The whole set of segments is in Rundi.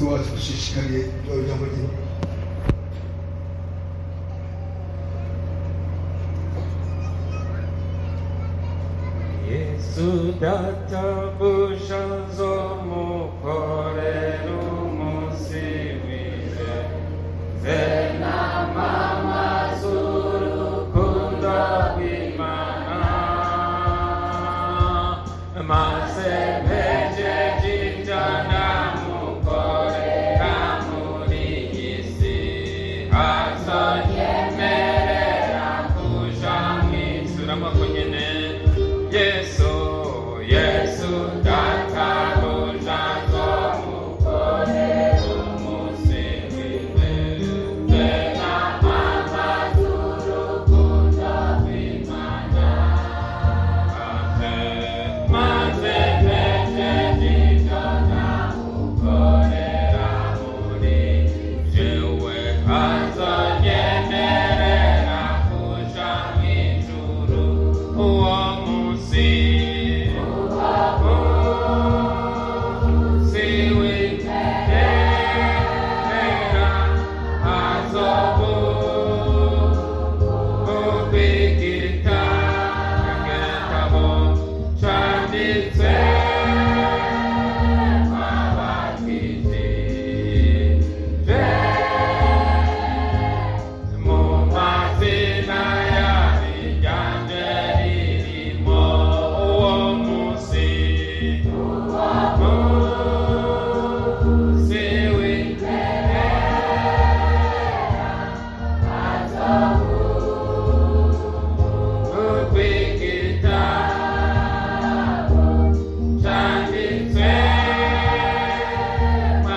umutwe wacu dushishikariye ijambo ry'Imana. Yesu databuja nzomukorera umunsi w'ije zena mama z'urukundo rw'Imana maze mpejeje ibyo namukorera muri iyi si azonyemerera kuja mw'ijuru. Amaboko nyene Yesu databuja nzomukorera umunsi w'ije zena mama z'urukundo rw'Imana maze mpejeje ibyo namukorera muri jewe azonyemerera kuja mw'ijuru. Uwo munsi w'iteka azobubikita igitabo canditse abakijije mu mazina yarijyanje ririmo. Uwo munsi w'iteka azobubikita canditse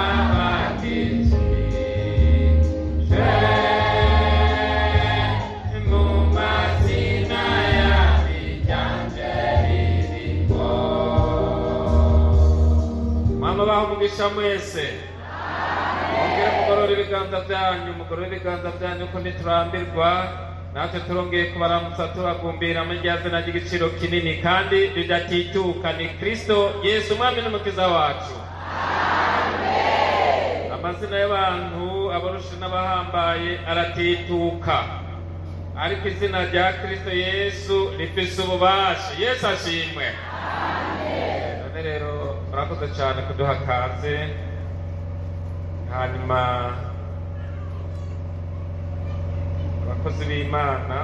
abakijije mu mazina yarijyanje ririmo. Mama baho umugisha mwese, mugire mugorora ibiganza byanyu, mugorora ibiganza byanyu ko ntiturambirwa. Natwe turongeye kubaramutsa tubagumbira mu rya zina ry'igiciro kinini kandi ridatituka, ni Kristo Yesu umwami n'umukiza wacu. Amazina y'abantu abarusha n'abahambaye aratituka, ariko izina rya Kristo Yesu rifise ububasha. Yesu ashimwe. None rero murakoze cyane kuduha kaze. Hanyuma abakozi b'Imana,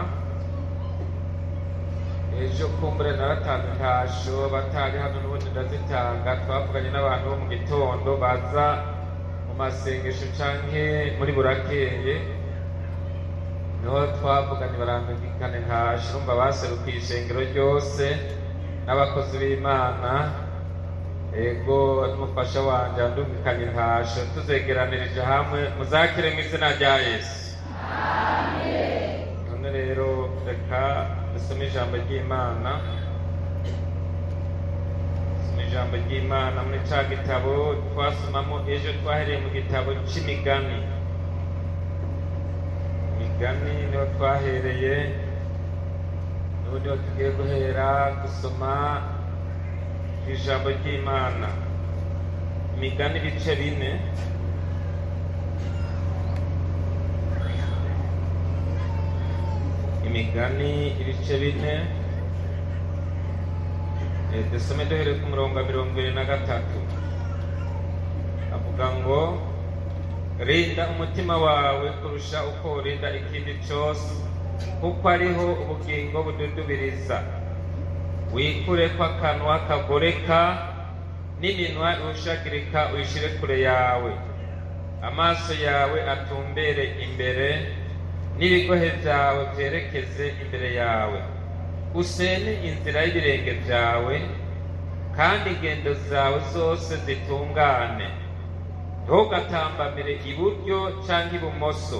ejo kumbure naratanze intasho batari hano n'ubundi ndazitanga. Twavuganye n'abantu bo mu gitondo baza mu masengesho canke muri burakeye, niho twavuganye barambikana intasho. Urumva baserukiye ishengero ryose n'abakozi b'Imana. Ego n'umufasha wanje andumvikanye intasho, tuzegeranirije hamwe muzakire mu izina rya Yesu. None rero reka dusome ijambo ry'Imana. Ijambo ry'Imana muri ca gitabo twasomamo ejo, twahereye mu gitabo c'imigani. Imigani niho twahereye, n'ubu niho tugiye guhera gusoma ijambo ry'Imana. Imigani ibice 4. Imigani ibice 4, dusome duhereye ku murongo wa 23. Avuga ngo rinda umutima wawe kurusha uko urinda ikindi cyose, kuko ariho ubugingo bududubiriza. Wikure ko akanwa kagoreka n'iminwa ihushagirika uyishire kure yawe. Amaso yawe atumbere imbere n'ibigohe byawe byerekeze imbere yawe. Usene inzira y'ibirenge byawe kandi ingendo zawe zose zitungane. Ntugatambamire iburyo cyangwa ibumoso,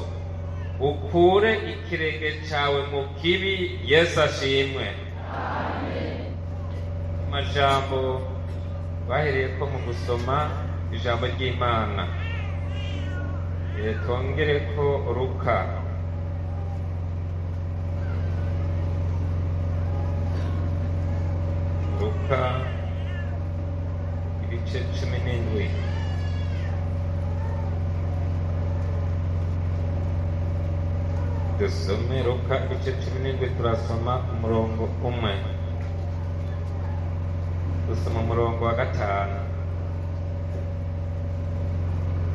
ukure ikirenge cyawe mu kibi. Yesu ashimwe. Amajambo bahereye ko mu gusoma ijambo ry'Imana. Twongere ko Luka ibice 17. dusome Luka igice 17 turasoma umurongo umwe, dusoma umurongo wa 5.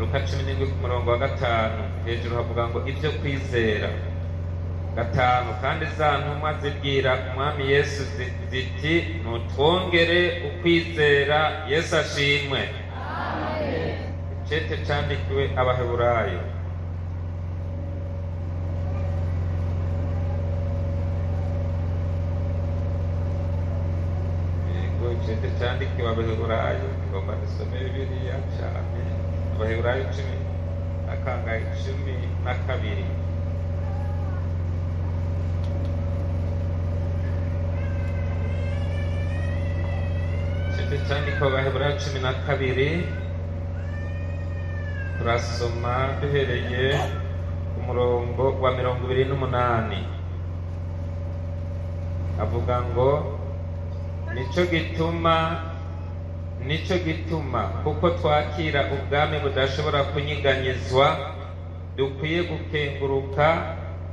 Luka 17 ku murongo wa 5 hejuru havuga ngo ibyo kwizera. 5 kandi za ntumwa zibwira umwami Yesu ziti nutwongere ukwizera. Yesu ashimwe. Amen. Icete candikiwe Abaheburayo. Icete candikiwe Abaheburayo, ngomba dusome Bibiliya cane. Abaheburayo 10:12. Icete candikiwe Abaheburayo 12, turasoma duhereye ku murongo wa 28. Avuga ngo nico gituma kuko twakira ubwami budashobora kunyiganyizwa dukwiye gukenguruka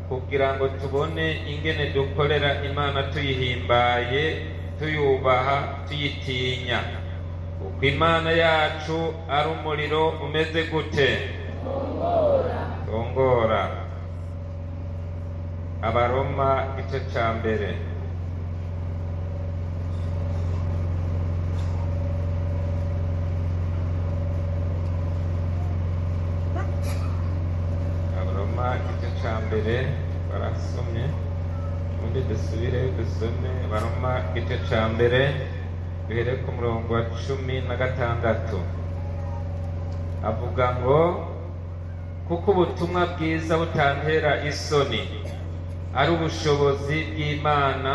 kugira ngo tubone ingene dukorera Imana tuyihimbaye, tuyubaha, tuyitinya. Kuko Imana yacu ari umuriro umeze gute? Tongora. Abaroma igice ca mbere. Igice ca mbere barasomye, ubundi dusubire dusome Baroma igice ca mbere duhere ku murongo wa 16. Avuga ngo kuko ubutumwa bwiza butantera isoni ari ubushobozi bw'Imana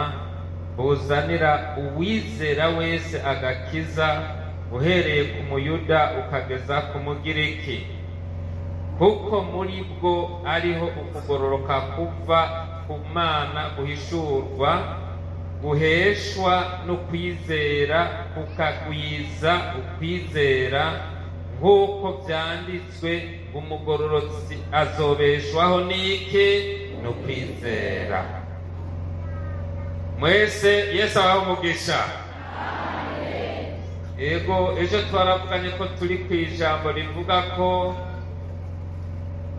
buzanira uwizera wese agakiza, uhereye ku Muyuda ukageza ku Mugiriki. Kuko muri bwo ariho ukugororoka kuva ku Mana guhishurwa, guheshwa no kwizera kukagwiza ukwizera, nk'uko vyanditswe umugororotsi azobeshwaho n'iki? No kwizera. Mwese Yesu abahe umugisha. Ego ejo twaravuganye ko turi kw'ijambo rivuga ko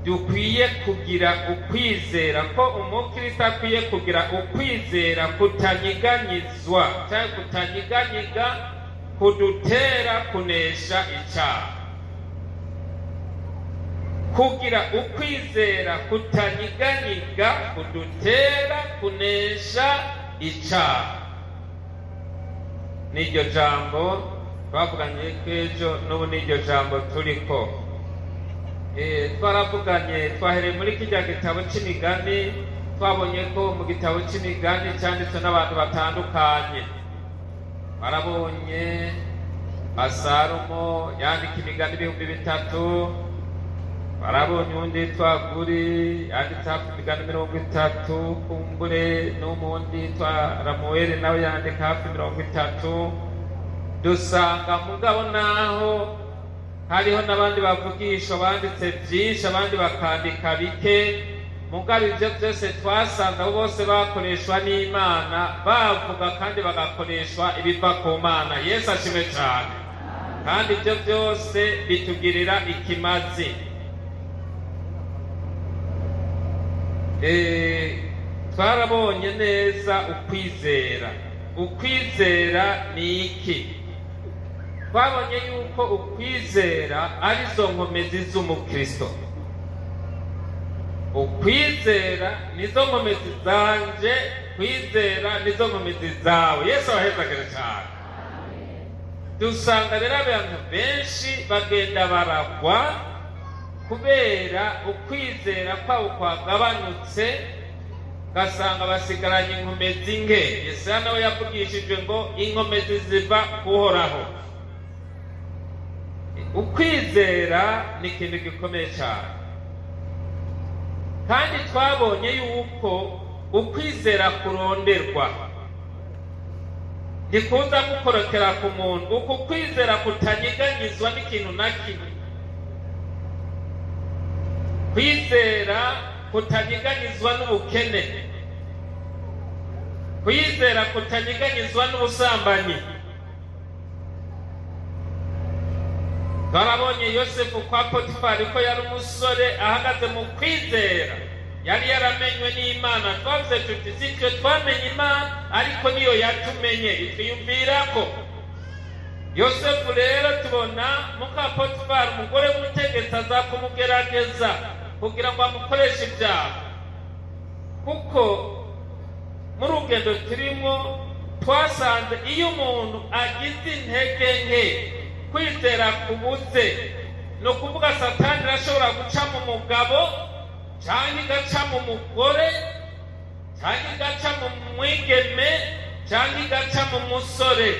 dukwiye kugira ukwizera, ko umukristo akwiye kugira ukwizera kutanyiganyizwa cyangwa kutanyiganyiga kudutera kunesha icyaha. Kugira ukwizera kutanyiganyiga kudutera kunesha icyaha. N'iryo jambo twavuganye ejo, n'ubu n'iryo jambo turiko. Twaravuganye twahereye muri kijya gitabo c'imigani, twabonye ko mu gitabo c'imigani cyanditswe n'abantu batandukanye. Barabonye Salomo yandika imigani 3,000. Barabonye undi yitwa Guri yanditse hafi imigani 30. Kumbure n'umundi yitwa Ramuweli nawe yandika hafi 30. Dusanga mugabo naho hariho n'abandi bavugisha banditse byinshi, abandi bakandika bike. Mugabo ibyo byose twasanga bose bakoreshwa n'Imana, bavuga kandi bagakoreshwa ibiva ku Mana. Yesu ashimwe cyane. Kandi ibyo byose bitugirira ikimazi. Twarabonye neza ukwizera. Ukwizera ni iki? Twabonye yuko ukwizera ari zo nkomezi z'umukristo. Ukwizera nizo nkomezi zanje, kwizera nizo nkomezi zawe. Yesu abahezagire cyane. Dusanga rero abantu benshi bagenda baragwa kubera ukwizera kwabo kwagabanutse, gasanga basigaranye inkomezi nke. Yesaya nawe yavugishijwe ngo inkomezi ziva kuhoraho. Ukwizera ni ikintu gikomeye cyane, kandi twabonye yuko ukwizera kuronderwa, ntikuza gukorokera ku muntu. Uku kwizera kutanyiganyizwa n'ikintu na kimwe. Kwizera kutanyeganyizwa n'ubukene, kwizera kutanyeganyizwa n'ubusambanyi. Twarabonye Yosefu kwa Potifari ko yari umusore ahagaze mu kwizera, yari yaramenywe n'Imana. Twavuze tuti si twe twamenye Imana, ariko niyo yatumenye itwiyumvira ko. Yosefu rero tubona muka Potifari umugore w'umutegetsi aza kumugerageza kugira ngo amukoreshe ibyaha, kuko muri urugendo turimo twasanze iyo umuntu agize intege nke, kwizera kubuze, no kuvuga Satani irashobora guca mu mugabo cyangwa igaca mu mugore cyangwa igaca mu mwigeme cyangwa igaca mu musore.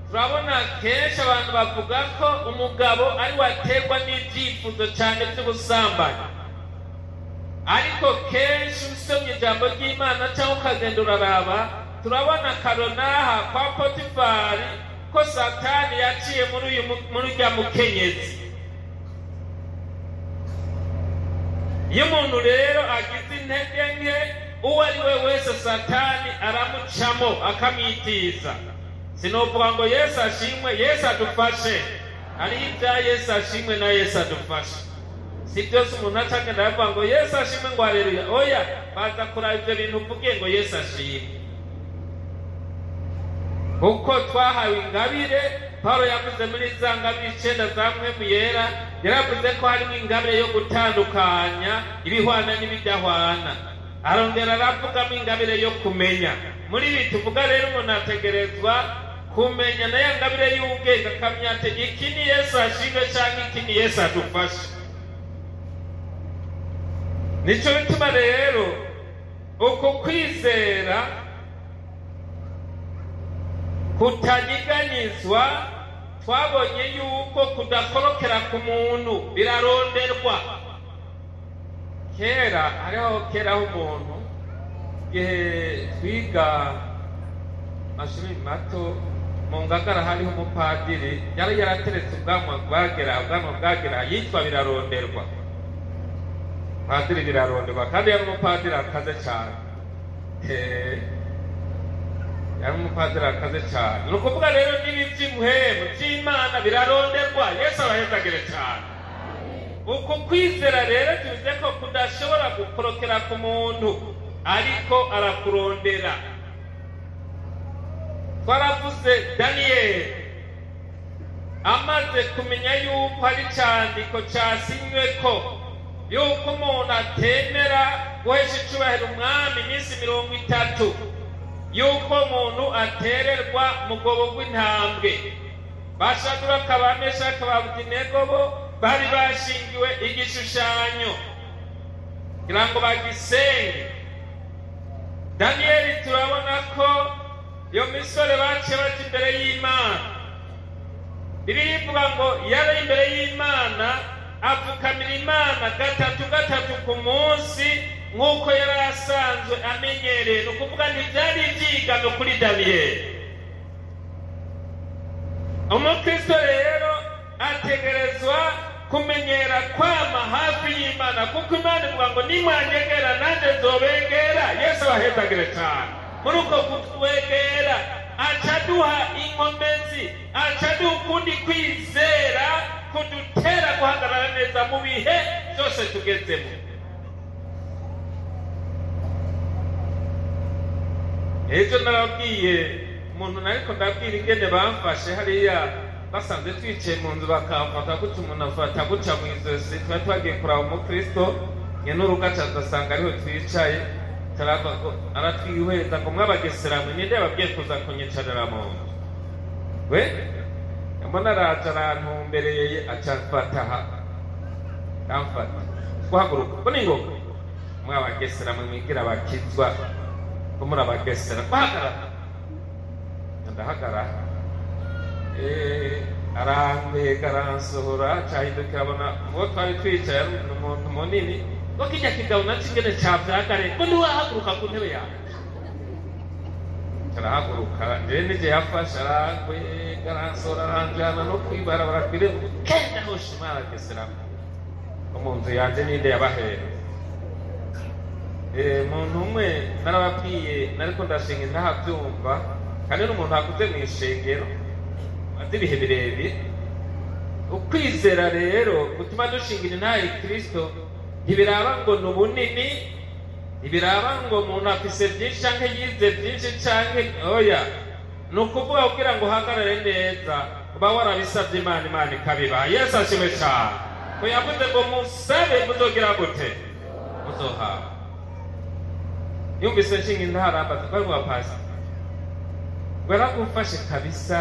Turabona kenshi abantu bavuga ko umugabo ari waterwa n'ibyifuzo cyane by'ubusambanyi, ariko kenshi usomye ijambo ry'Imana cyangwa ukagenda uraraba, turabona Karonaha kwa Potifari ko Satani yaciye muri ujya mukenyezi. Iyo umuntu rero agize intege nke, uwo ari we wese Satani aramucamo akamwitiza. Sinovuga ngo Yesu ashimwe, Yesu adufashe. Ari ibya Yesu ashimwe na Yesu adufashe. Si byose umuntu acagenda avuga ngo Yesu ashimwe ngo haleluya. Oya, baza kuraba ibyo bintu uvuge ngo Yesu ashimwe. Kuko twahawe ingabire, Paulo yavuze muri za ngabire 9 za Mpwemu Yera, yaravuze ko harimo ingabire yo gutandukanya ibihwana n'ibidahwana. Arongera aravugamo ingabire yo kumenya. Muri ibi tuvuga rero umuntu ategerezwa kumenya na ya ngabire y'ubwenge, akamenya ati iki ni Yesu ashimwe cyangwa iki ni Yesu adufashe. Nico bituma rero uko kwizera kutanyeganyizwa, twabonye yuko kudakorokera ku muntu biraronderwa. Kera umuntu igihe twiga mashuri mato mu Ngagara hariho umupadiri yari yarateretse ubwanwa bwagera yitwa Biraronderwa. Padiri Biraronderwa kandi yari umupadiri akaze cyane. Yari umupadiri akaze cyane. Ni ukuvuga rero n'iby'imuhemu by'Imana biraronderwa. Yesu abahezagire cyane. Uko kwizera rero tuvuze ko kudashobora gukorokera ku muntu, ariko arakurondera. Twaravuze Daniyeli amaze kumenya yuko hari icyandiko cyasinywe ko yuko umuntu atemera guhesha icyubahiro umwami iminsi 30, yuko umuntu atererwa mu rwobo rw'intambwe. Bashadura kabamesha Abedenego bo bari bashingiwe igishushanyo kugira ngo bagisenge. Daniyeli turabona ko iyo misore baciye baca imbere y'Imana. Bibiliya ivuga ngo yari imbere y'Imana apfukamira Imana gatatu ku munsi nk'uko yari asanzwe amenyereye. Ni ukuvuga ntibyari ibyigano kuri Daniyeli. Umukristo rero ategerezwa kumenyera kwama hafi y'Imana, kuko Imana ivuga ngo nimwanyegera nanjye nzobegera. Yesu abahezagire cyane. Muri uko kutwegera acaduha inkomezi, acaduha ukundi kwizera kudutera guhagarara neza mu bihe byose tugezemo. Ejo narabwiye umuntu nariko ndabwira ingene bamfashe hariya, basanze twicaye mu nzu bakamfata gutya, umuntu afata gutya mu izosi. Twari twagiye kuraba umukristo nyene urugaca adasanga ariho twicaye, aratwihweza ngo mwabagesera mwe ninde yababwiye kuza kunyicarira mu nzu. We mbona araje arantumbereye acamfata amfata guhaguruka ko ningo mwabagesera mwe mwigira bakizwa ko murabagesera bahagarara. Ndahagarara arambega aransohora cyahindukira abona uwo twari twicaye ari umuntu munini ngo kijya kigabo nakigene cyavyagare ngo ntiwahaguruka ku ntebe yawe. Arahaguruka njyewe nije yafashe arambega aransohora aranjyana no kwibara barakwire kenda hoshimara gesera mu nzu yanjye ninde yabahera. umuntu umwe narababwiye nariko ndashinga ntahabyumva kandi n'umuntu akuze mu ishengero azi ibihe birebire. Ukwizera rero gutuma dushingira intahe Kristo ntibiraba ngo ni ubunini, ntibiraba ngo umuntu afise byinshi canke yize byinshi canke oya, ni ukuvuga kugira ngo uhagarare neza uba warabisabye Imana, Imana ikabiba. Yesu ashimwe cyane ko yavuze ngo musabe muzogira gute, muzohawe. Yumvise nshinga intahe ambaza ko ari wa pasi ngo yaragufashe kabisa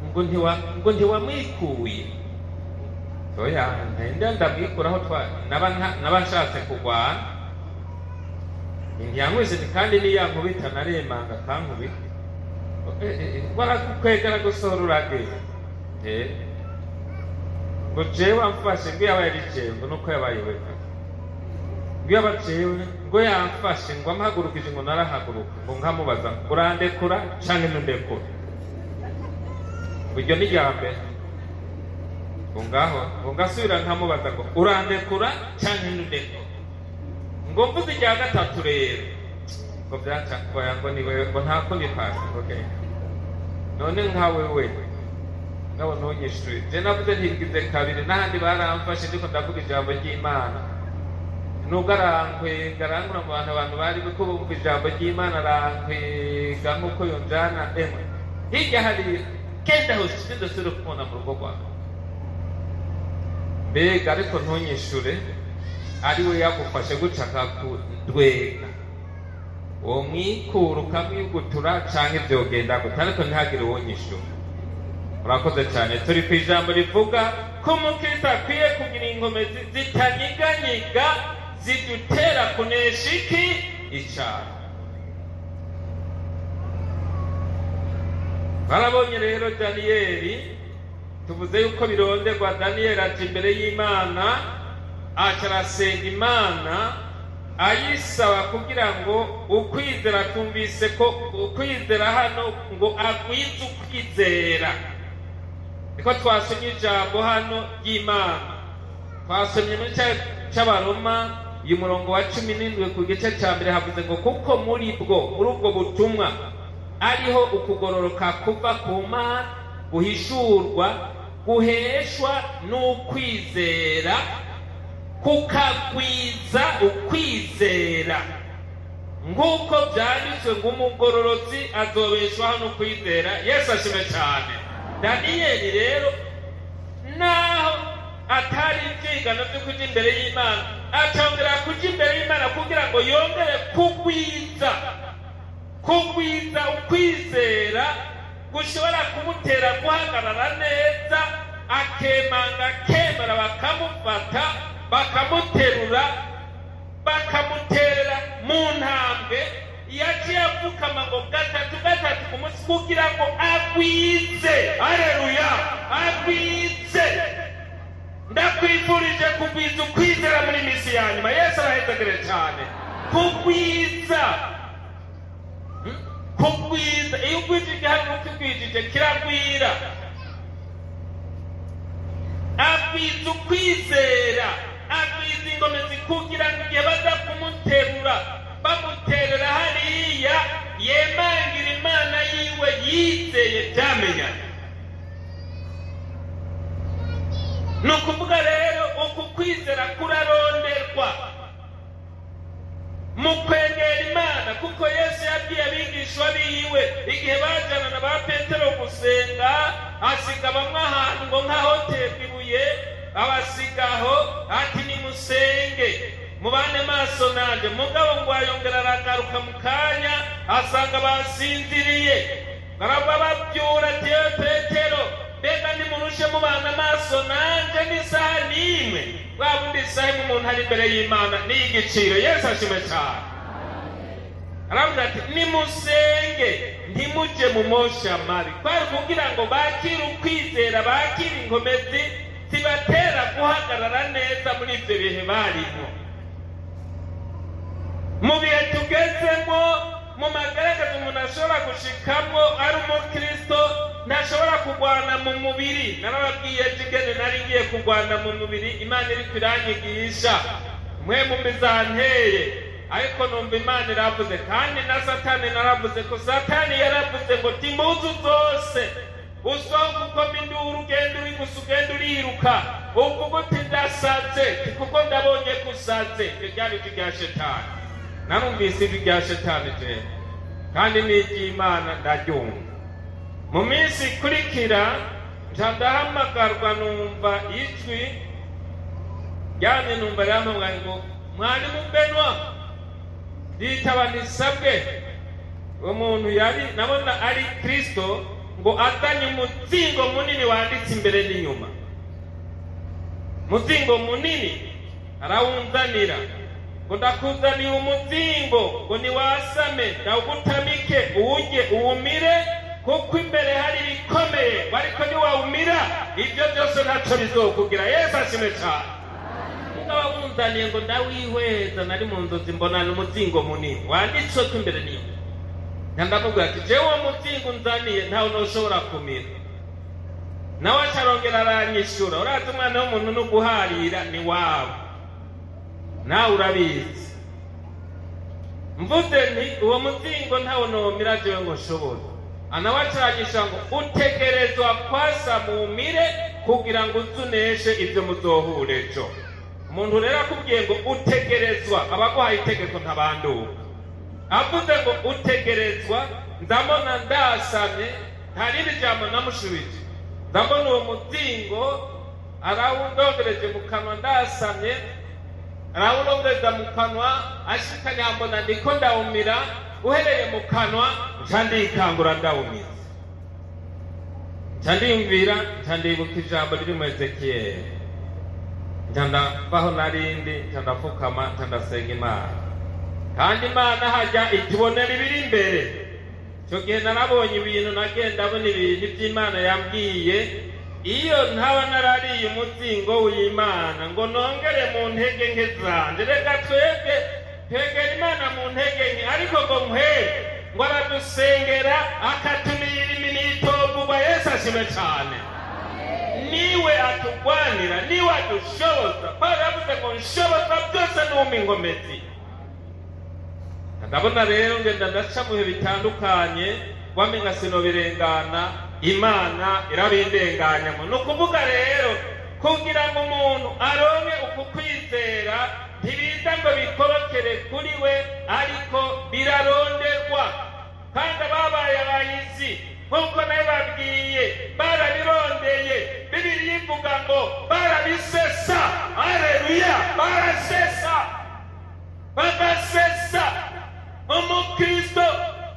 ngo ntiwamwikuye. Oya, ndamwikuraho naba nshatse kugwana. Ntiyankwise kandi niyankubita naremanga akankubita. Waragukwegera gusohora urageze. Ngo jewe amfashe ngo yaba yari jewe ngo nuko yabaye we. Ngo yaba jewe ngo yamfashe ngo amhagurukije ngo narahaguruka ngo nkamubaza urandekura canke ntundekura. Buryo ni ryambere. Ngo ngasubira nkamubaza ngo urandekura canke ntundekura. Ngo mvuze irya gatatu rero ngo byacakoya ngo ni wewe ngo nta kundi pasi. Okay, none nkawe we ngabo ntunyishuye. Je navuze ntigize kabiri n'ahandi baramfashe ndiko ndavuga ijambo ry'Imana. Nubwo arankwega mu abantu bari ko bumva ijambo ry'Imana, arankwega nk'uko yonjana emwe hirya hari kenda hose ndasubira kubona mu rugo rwawe. Mbega ariko ntunyishure ari we yagufashe guca akakudwega, uwo mwikura ukamwigutura canke vyogenda gute, ariko ntihagire uwo nyishure. Murakoze cyane. Turi ku ijambo rivuga ko umukristo akwiye kugira inkomezi zitanyiganyiga zidutera kunesha iki icyaha. Barabonye rero Daniyeli, tuvuze yuko bironderwa Daniyeli aje imbere y'Imana acarasenga Imana ayisaba kugira ngo ukwizera, tumvise ko ukwizera hano ngo agwize ukwizera. Niko twasomye ijambo hano ry'Imana, twasomye muri cy'Abaroma umurongo wa 17 ku gice cya mbere havuze ngo kuko muri ubwo butumwa ariho ukugororoka kuva ku Mana guhishurwa guheshwa n'ukwizera kukagwiza ukwizera, nk'uko byanditswe ngo umugororotsi azobeshwaho n'ukwizera. Yesu ashimwe cyane. Daniyeli rero naho atari ibyigano byo kujya imbere y'Imana, atongera kujya imbere y'Imana kugira ngo yongere kugwiza ukwizera gushobora kumutera guhagarara neza, akemanga akemera, bakamufata bakamuterura bakamuterera mu ntambwe yaciye apfukama ngo gatatu ku munsi kugira ngo agwize. Haleluya, agwize. Ndakwifurije kugwiza ukwizera muri misi ya nyuma. Yesu arahezagire cyane. Kugwiza iyo ugwijije hano ukigwijije kiragwira. Agwiza ukwizera, agwiza ingomezi kugira ngo igihe baza kumuterura bamuterera hariya yemangira Imana yiwe yizeye byamenyana. Ni ukuvuga rero uku kwizera kuraronderwa mu kwegera Imana, kuko Yesu yabwiye abigishwa biwe igihe bajana na ba Petero gusenga, asiga bamwe ahantu ngo nk'ahoterwa ibuye, abasigaho ati nimusenge mubane maso nanje. Mugabo ngo ayongera aragaruka mu kanya asanga basinziriye, barababyura ati Petero, mbega nimurushe mubana maso nanje n'isaha n'imwe? Wabundi isaha umuntu ari imbere y'Imana ni igiciro. Yesu ashimwe cyane. Aravuga ati nimusenge ntimujye mu mosha mabi, kwari kugira ngo bakire ukwizera, bakire inkomezi zibatera guhagarara neza muri ibyo bihe barimo. Mu bihe tugezemo, mu magaragaza umuntu ashobora gushikamwo ari umukristo, ntashobora kugwana mu mubiri. Narababwiye jigene nari ngiye kugwana mu mubiri, Imana iri kwiranyigisha mwe mu mizanteye, ariko numva Imana iravuze, kandi na Satani naravuze ko Satani yaravuze ngo timbuzu zose usohoka ukoma induru ugenda uri gusa ugenda uriruka uvuga uti ndasaze kuko ndabonye ko usaze. Iryo ryari ijwi rya Shetani. Narumvise ijwi rya Shetani jewe, kandi n'iry'Imana ndaryumva. Mu minsi ikurikira nca ndahamagarwa numva ijwi ryane, numva riramubwira ngo mwarimu Benoit ritaba nisabwe. Umuntu yari nabona ari Kristo, ngo azanye umuzingo munini wanditse imbere n'inyuma. Muzingo munini arawunzanira, ngo ndakuzaniye umuzingo, ngo niwasame ndawugutamike uwurye uwumire, kuko imbere hari ibikomeye, ariko niwawumira ibyo byose ntacyo bizokugira. Yesu ashimwe cyane. Ndawunzaniye ngo ndawihweza, nari mu nzozi mbona n'umuzingo munini wanditswe ko imbere n'inyuma. Ndamubwira ati jewe uwo muzingo unzaniye ntawe noshobora kumira. Nawe acarongera aranyishura, urazi umwana w'umuntu no guharira ni wabo, nawe urabizi. Mvuze nti uwo muzingo ntawe nomira jewe ngo nshobora. Nawe acaranyisha ngo utegerezwa kwasa mumire kugira ngo uzuneshe ibyo muzohure ejo. Umuntu rero akubwiye ngo utegerezwa, abaguhaye itegeko ntabanduka. Avuze ngo utegerezwa, ndabona ndasamye, nta rindi jambo namushubije. Ndabona uwo muzingo arawundongereje mu kanwa, ndasamye arawundongereza mu kanwa, ashikanya mbona ndiko ndawumira, uhereye mu kanwa nca ndikangura ndawumiza. Nca ndiyumvira, nca ndibuka ijambo riri mu Ezekiyeli, nca ndavaho narindi, nca ndapfukama, nca ndasenga Imana. Kandi Imana hajya itubonera ibiri imbere. Icyo gihe narabonye ibintu, nagenda abona ibintu by'Imana yambwiye, iyo ntaba narariye umuzingo w'Imana ngo nongere mu ntege nke zanje. Reka twebwe twegera Imana mu ntege nke, ariko ngo ngo aradusengera akatumira iminitovuba. Yesu ashimwe cyane. Niwe atugwanira, niwe adushoboza. Pawulo yavuze ngo nshoboza byose n'umpa ingomezi. Ndabona rero ngenda ndaca mu bihe bitandukanye, wamenga sinobirengana, Imana irabindenganyamo. Ni ukuvuga rero kugira ngo umuntu aronke uku kwizera, ntibiza ngo bikorokere kuri we, ariko biraronderwa. Kandi ababaye abahizi nk'uko nawe babwiye barabirondeye. Bibiliya ivuga ngo barabisesa. Haleluya! Barasesa, bagasesa. Umukristo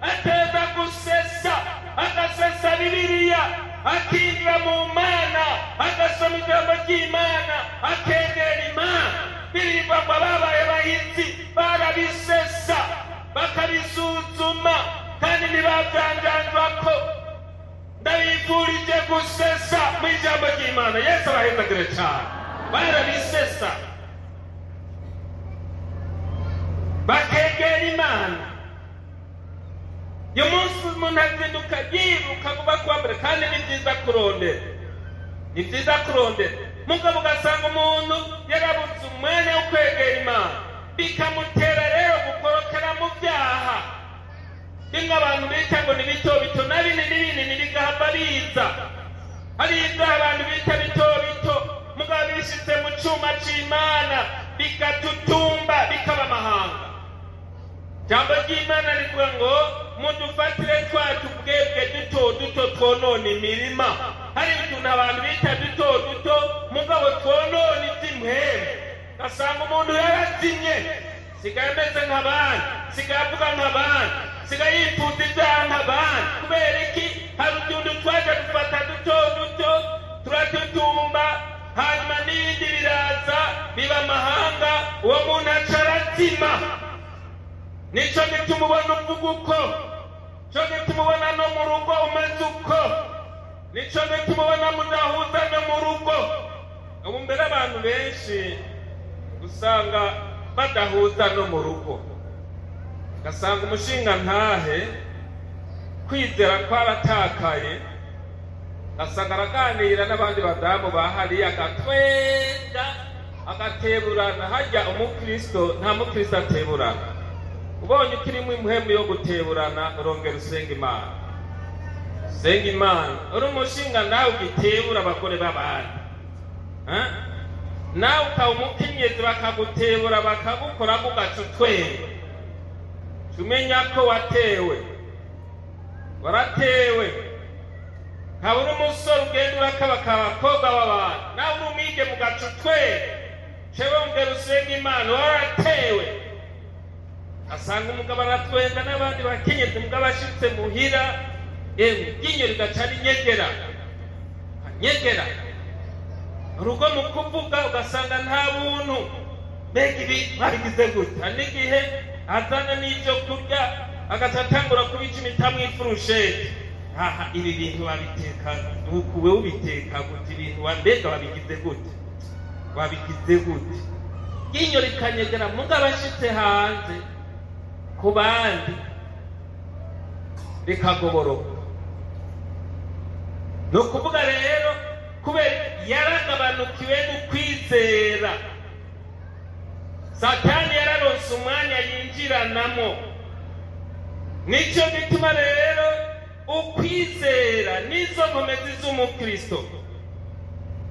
ateza gusesa, agasesa Bibiliya, akinjira mu Mana, agasoma ijambo ry'Imana, akegera Imana. Bibiliya ngo ababaye abahizi barabisesa, bakabisuzuma, kandi ntibabyanjanjwako. Ndabifurije gusesa mu ijambo ry'Imana. Yesu abahezagire cyane. Barabisesa, bakegera Imana. Uyu munsi umuntu azinduka yiruka kuba kwambere, kandi ni byiza kurondera, ni byiza kurondera. Mugabo ugasanga umuntu yarabuze umwanya wo kwegera Imana, bikamutera rero gukorokera mu byaha. Bimwe abantu bita ngo ni bito bito, na binini binini bigahava biza. Hari ibyaha abantu bita bito bito, mugabo bishyize mu cyuma cy'Imana bikatutumba, bikaba amahanga. Jambo ry'Imana rivuga ngo mudufatire twatubwebwe duto duto twonona imirima. Hari utuntu abantu bita duto duto, mugabo twonona iby'impwemu. Gasanga umuntu yarazimye, sigaye ameze nk'abandi, sigaye avuga nk'abandi, sigaye yifuza ibyaha nk'abandi. Kubera iki? Hari utuntu twaje dufata duto duto, turatutumba, hanyuma n'ibindi biraza biba amahanga, uwo muntu aca arazima. Nico gituma ubona uvuga uko, nico gituma ubona no mu rugo umeze uko, nico gituma ubona mudahuza no mu rugo. Ubu mbere abantu benshi usanga badahuza no mu rugo, ugasanga umushinga ntahe kwizera kwaratakaye, ugasanga araganira n'abandi badamu bahari, agatwenga agateburana. Hajya umukristo nta mukristo ateburana. ubonye ukirimo impwemu yo guteburana urongera usenga Imana. Senga Imana. Uri umushinga nawe ugitebura abagore b'abandi, nawe ukaba umukenyezi bakagutebura bakagukora ugaca utwenga. Tumenya ko watewe, waratewe. Haba uri umusore ugenda urakabakaba abakobwa b'abantu, nawe uri umwige mugaca utwenga. Cewe ongera usenga Imana, waratewe. Asanga umugabo aratwenga n'abandi bakenyezi, umugabo ashitse muhira iryinyo rigaca rinyegera nyegera. Urugo mu kuvuga ugasanga nta buntu, mbega ibi babigize gute? N'igihe azana n'ibyo kurya agaca atangura kubica imitamu ifurusheti. Aha, ibi bintu babiteka ukuwe ubiteka gute? Ibintu mbega babigize gute? Wabigize gute? Iryinyo rikanyegera, mugabo ashitse hanze ku bandi rikagoboroka. Ni ukuvuga rero kubera yaragabanukiwe n'ukwizera, Satani yararonse umwanya yinjiranamo. Nicyo gituma rero ukwizera nizo nkomezi z'umukristo.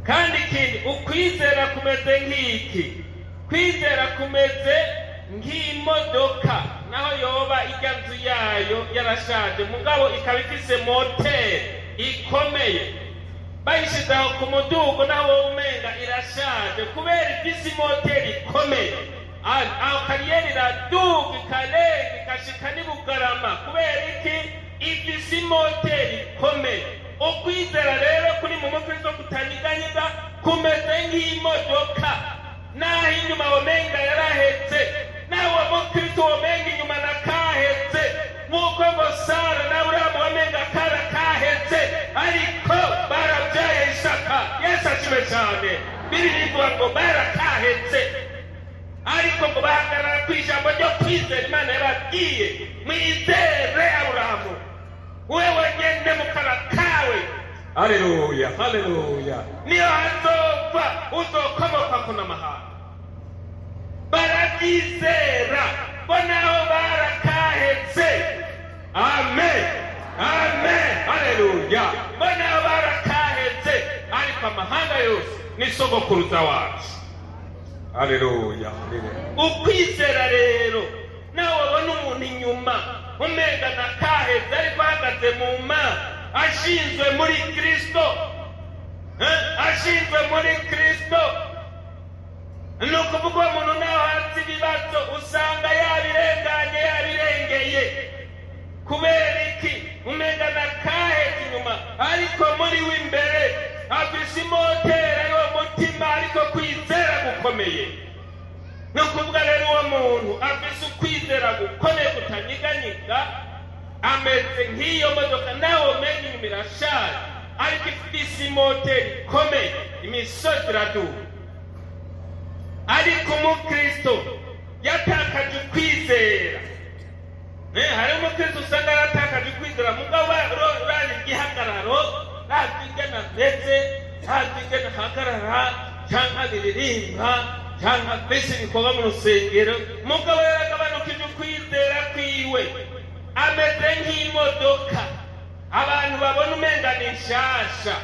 Kandi ikindi, ukwizera kumeze nk'iki? Kwizera kumeze nk'imodoka, naho yoba ijya nzu yayo yarashaje mugabo ikaba ifise moteri ikomeye, bayishizeho ku mudugo naho umenga irashaje kubera ifise moteri ikomeye. Aho kariyeri iraduga ikarenga ikashika n'i Bugarama kubera iki? Ifise moteri ikomeye. Ukwizera rero kuri mu mukristo kutanyiganyiga kumeze nk'imodoka, naho inyuma womenga yarahetse, naho umukristo womenga inyuma nakahetse, nk'uko ngo Sara na Aburahamu womenga kara kahetse, ariko barabyaye Isaka. Yesu ashimwe cyane. Bibiliya ivuga ngo barakahetse, ariko ngo bahagarara ku ijambo ryo kwizera Imana yababwiye, mwizere Aburahamu wewe nyende mu kanwa kawe. Haleluya, haleluya. Niyo hazova uzokomoka ku n'amahanga. Barabyizera bo naho barakahetse. Amen, amen, haleluya. Bo naho barakahetse, ariko amahanga yose ni sogokuruza wacu. Haleluya, haleluya. Ukwizera rero nawe wabona umuntu inyuma umenga nakahetse, ariko ahagaze mu Mana, ashinzwe muri Kristo, ashinzwe muri Kristo. Ni ukuvuga uwo muntu naho hanze ibibazo usanga yabirenganye yabirengeye. Kubera iki? Umenga nakahetse inyuma, ariko muri w'imbere afise imoteri y'uwo mutima, ariko kwizera gukomeye. Ni ukuvuga rero uwo muntu afise ukwizera gukomeye kutanyiganyiga, ameze nk'iyo modoka nawe umenga inyuma irashaje, ariko ifise imoteri ikomeye, imisozi iraduga. Ariko umukristo yatakaje ukwizera. Hari umukristo usanga yaratakaje ukwizera, mugabo urari igihagararo, ntabwo ingana ndetse ntabwo ingana ahagarara cyangwa biririmba cyangwa mbese ibikorwa mu rusengero, mugabo yaragabanukije ukwizera kwiwe, ameze nk'imodoka abantu babona umenga ni nshasha,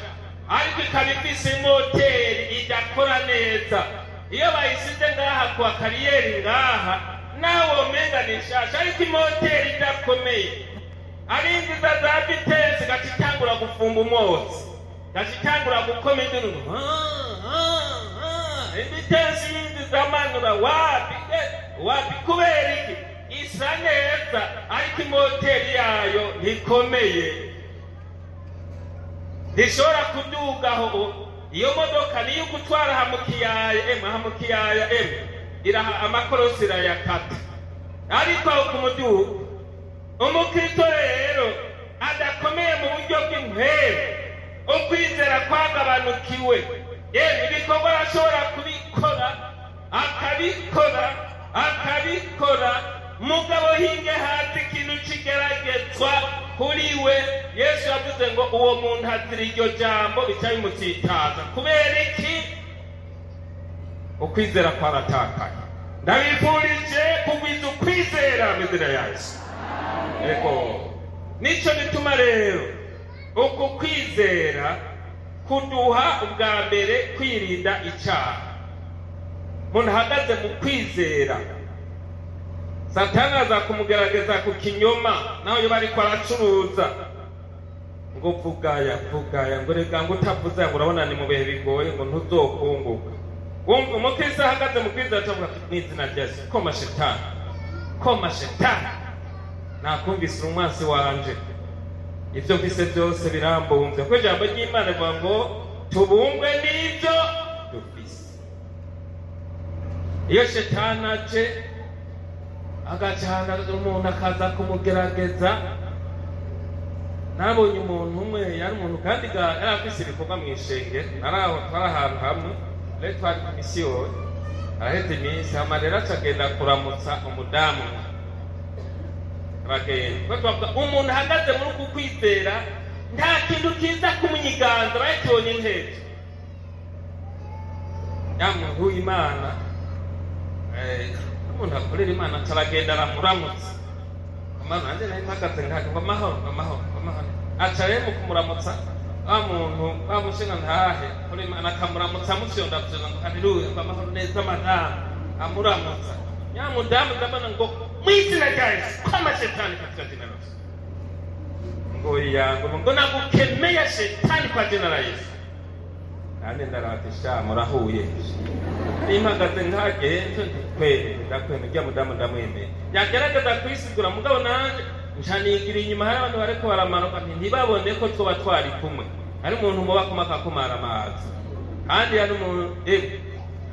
ariko ikaba ifise moteri idakora neza. Iyo bayisize ngaha kwa kariyeri ngaha, nawe umenga ni nshasha, ariko imoteri idakomeye. Arindiza za vitesi gacitangura gufumba umwotsi, gacitangura gukoma induru, vitesi yindi zamanura wapi kubera iki? Isa neza, ariko imoteri yayo ntikomeye, ntishobora kudugaho. Iyo modoka niyo gutwara hamukiyaya iraha amakorosi irayakata, ariko aho ku muduga. Umukristo rero adakomeye mu buryo bw'impwemu, ukwizera kwagabanukiwe, ibikorwa arashobora kubikora akabikora mugabo hinge hasi ikintu kigeragezwa kuri we. Yesu yavuze ngo uwo muntu azira iryo jambo bica bimutsitaza. Kubera iki? Ukwizera kwaratakaye. ndabifurije kugwiza ukwizera mu izina rya Yesu. Ego nico gituma rero uku kwizera kuduha ubwa mbere kwirinda icyaha. Umuntu ahagaze mu kwizera, Satani aza kumugerageza ku kinyoma, naho iyo bariko aracuruza ngo vugaya ngo reka ngo utavuze ngo urabona ni mu bihe bigoye ngo ntuzokunguka. Wumva umukristo ahagaze mu kwizera avuga ati n'izina rya Yesu koma shetani nakumvise umwansi wanje, ibyo mvise byose birambunze. Ko ijambo ry'Imana rivuga ngo tubungwe n'ibyo dufise. Iyo shetani aje agacana umuntu akaza kumugerageza, nabonye umuntu umwe yari umuntu kandi yari afise ibikorwa mu ishengero, araho twari ahantu hamwe rero twari ku misiyoni, araheze iminsi amarira acagenda kuramutsa umudamu bagenda umuntu ahagaze muri uku kwizera nta kintu kiza kumunyiganza bayitonye intege yamuntu w'Imana umuntu akorera Imana acaragenda aramuramutsa amana nanjye nari mpagaze ngo amahoro aca rero mu kumuramutsa wa muntu wa mushinga ntahe kuri Imana akamuramutsa amusyonda ngo haleluya ngo amahoro neza madamu amuramutsa ya mudamu ndabona ngo mwizina rya Yesu koma shetani katika jina la Yesu ngo yangu ngo nagukemea shetani kwa jina la Yesu. Nane ndaratisha murahuye impagaze nkagenze ndakweme rya mudamu ndamwemeye yagerageza kwisigura mugabo nanje ncanigira inyuma hari abantu bariko baramanuka ntibabone ko twoba twari kumwe, hari umuntu muba kumaka kumara amazi kandi hari umuntu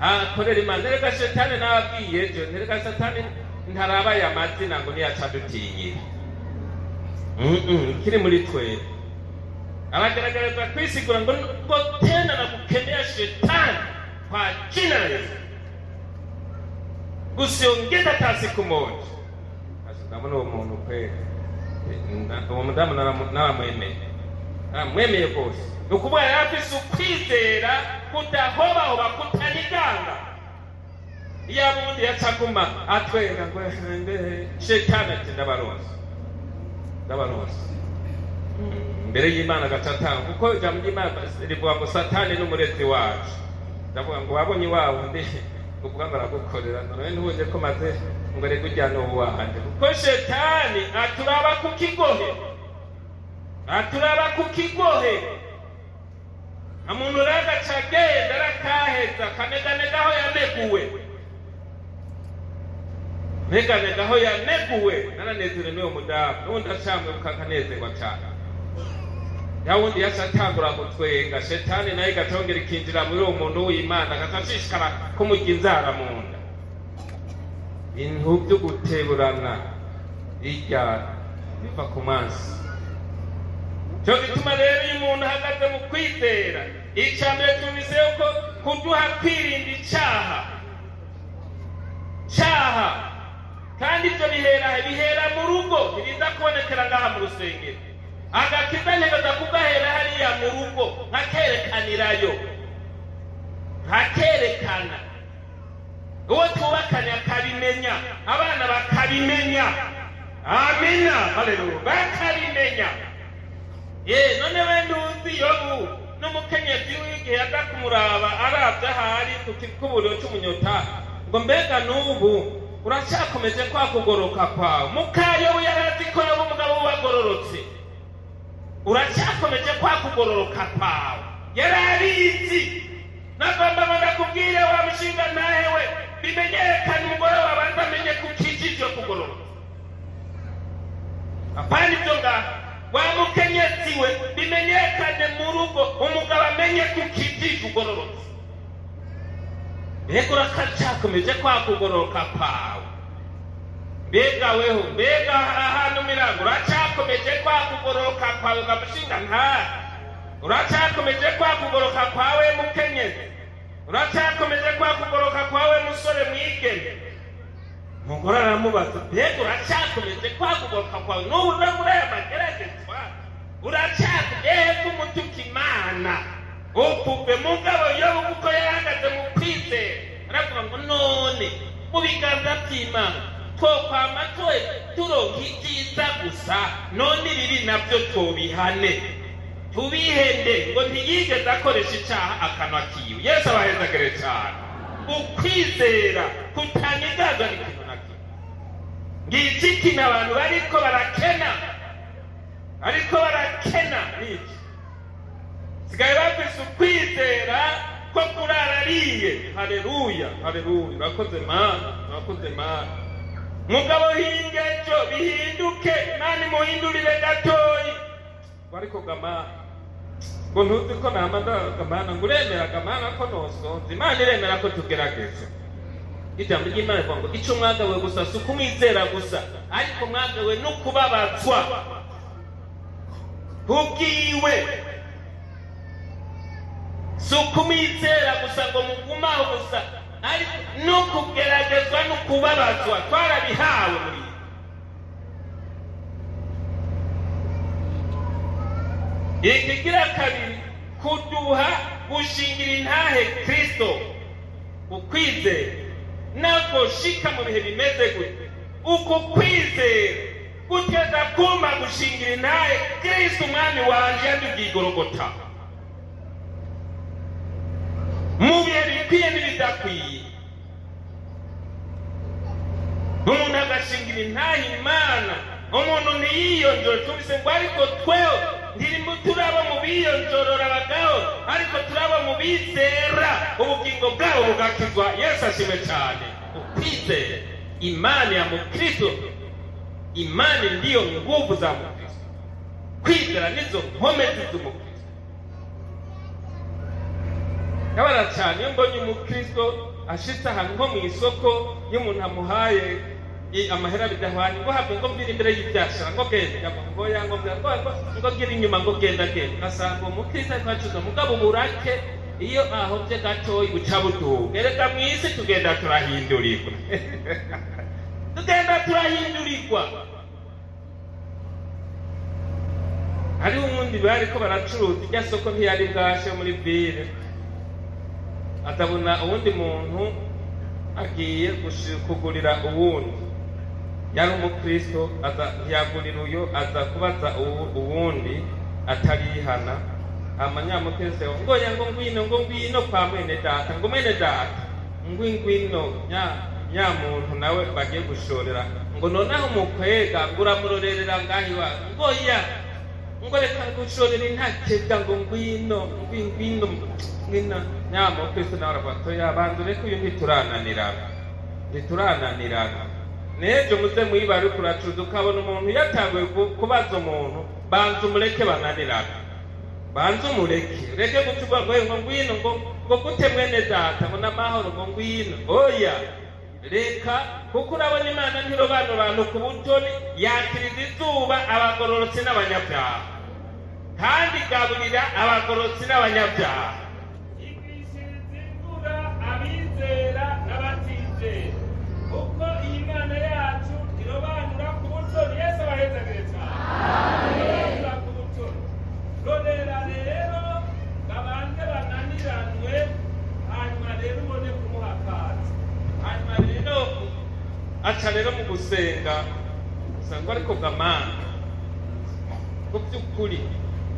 akorera Imana. Reka shetani nababwiye je reka satani ntarabaye amazina ngo niyacadutiye kiri muri twe aragerageza kwisigura ngo tena nakukemea shetani kwa jina la Yesu usiongeza hata siku moja. Ndabona uwo muntu kweli uwo mudamu naramwemeye rwose, ni ukuvuga yari afise ukwizera kudahobahoba kutaniganga. Iyo abundi yacaguma atwenga ngo shetani ati ndabaronse imbere y'Imana agatanga, kuko ijambo ry'Imana rivuga ngo Satani n'umurezi wacu. Ndavuga ngo wabonye iwawe undi kuvuga ngo aragukorera none ntubonye ko maze ngo reka ujyane uwanje, kuko shetani aturaba ku kigohe amuntu rero agacagenda arakaheza kaneganega aho yaneguwe naranezerewe n'uwo mudamu n'ubundi acamwe kakanezerwa cyane. Yawundi yasatangura gutwenga shetani naye gatongera ikinjira muri uwo muntu w'Imana agashishikara kumurya inzara mu nda. Ibintu byo guteburana bijya biva ku mazi. Cyo gituma rero iyo umuntu ahagaze mu kwizera icya mbere tubize yuko kuduha kwirinda icyaha kandi ibyo bihera mu rugo, ntibiza kubonekera ngaha mu rusengero. Agakiza ntigaza kugahera hariya mu rugo nkakerekanirayo nkakerekana uwo twubakanye akabimenya, abana bakabimenya. Amina, haleluya, bakabimenya. None wenda uzi Yobu n'umukenyezi w'igihe aza kumuraba aravye ahari ku kikuburiro c'umunyota ngo mbega n'ubu uracyakomeje kwa kugoroka kwawe. Mukayobu yarazi ko Yobu umugabo wagororotse, uracyakomeje kwa kugororoka kwawe yarabizi. Nagomba ndakubwire wa mushinga ntahewe bimenyekane umugore wabanza amenye kukijije kugororoka. Apana ibyo ngaho wa mukenyezi we bimenyekane mu rugo umugabo amenye kukijije ugororoka. Mbega uracyakomeje kwa kugororoka kwawe, mbega ahantu mirango uracyakomeje kwa kugororoka kwawe gamushinga ntahe, uracyakomeje kwa kugoroka kwawe mukenyezi, uracyakomeje kwa kugoroka kwawe musore mwigeme. Umugore aramubaza mbega uracyakomeje kwa kugoroka kwawe n'ubu ndamuraya mageragezwa uracyakomeje kumutuka Imana upupe mugabo Yobu kuko yahagaze mu kwizera aravuga ngo none mu biganza by'Imana twokwama turonka ibyiza gusa none ibibi nabyo twobihane tubihende ngo ntiyigeze akoresha icyaha akanwa kiwe. Yesu abahezagere cyane. Ukwizera kutanyegazwa n'ikintu na kimwe. Ngiki ikintu abantu bariko barakena n'iki sigaye bafise ukwizera ko kurarariye. Haleluya, haleluya. Urakoze Mana. Mugabo hinge ejo bihinduke, Imana imuhindurire gatoyi. Ariko Gamana ngo ntuzi ko Gamana ngo uremera Gamana ko nosonze. Imana iremera ko tugerageza. Ijambo ry'Imana rivuga ngo icyo mwagawe gusa si ukumwizera gusa, ariko mwagawe no kubabazwa kubwiwe. Si ukumwizera gusa ngo mugumaho gusa, ariko no kugeragezwa no kubabazwa twarabihawe muri ikigira kabiri kuduha gushingira intahe Kristo. Ukwizera nako shika mu bihe bimeze gute, uko kwizera guteza kumba gushingira intahe Kristo umwami wanje yadugiye Golgota mu bihe bikwiye n'ibidakwiye. Umuntu agashingira intahe Imana, umuntu ntiyiyonjore. Tubise ngo ariko tweho ntirimo turaba mu biyonjorora abagabo, ariko turaba mu bizera ubugingo bwabo bugakizwa. Yesu ashimwe cyane. Ukwizera imani ya Mukristo, imani ndiyo nguvu za Mukristo. Kwizera nizo nkomezi z'Umukristo. Kabara cyane iyo mbonye Umukristo ashitse ahantu nko mu isoko, iyo umuntu amuhaye amahera bidahwanye ngo have ngo mbiri imbere y'ibyashara ngo genda ngo yango ngo gira inyuma ngo genda asanga Umukristo kwacuza mugabo burake iyo aho bye gatoyi buca buduga. Erega mu isi tugenda turahindurirwa hari umundi bariko baracuruza irya soko ntiyari bwashe muri ville, atabona uwundi muntu agiye kugurira uwundi. Yari Umukristo ntiyagurira uyo, aza kubaza uwundi atarihana. Amanyamukristo ngo yango ngwino kwa mwene data, ngo mwene data ngwino nyamuntu nawe bagiye gushorera, ngo nonaho umukwega nguramurorerera ngahiwa ngo ya ngo reka gushorera intakebwa ngo ngwino Nyamukristo nawe aravuga yabanza reka uyu ntiturananirana. Nejo muze mwibari kuracuza ukabona umuntu yatanguye kubaza umuntu, banza umureke bananirana, banza umureke reke gucugwa ngo ngwino ngo gute mwene data ngo n'amahoro ngo ngwino. Oya, reka kuko urabona Imana ntirobanura abantu ku butoni, yakiriza izuba abagororotsi n'abanyabyaha kandi igaburira abagororotsi n'abanyabyaha, igwishiriza imvura abizera n'abatizera. Uko iyi Mana yacu irobanura ku butoni. Yesu abahezagire cyane. Irobanura ku butoni. Rorera rero babanze bananiranwe, hanyuma rero ubone kumuha akazi. Hanyuma rero aca rero mu gusenga usanga ariko Gamana ngo by'ukuri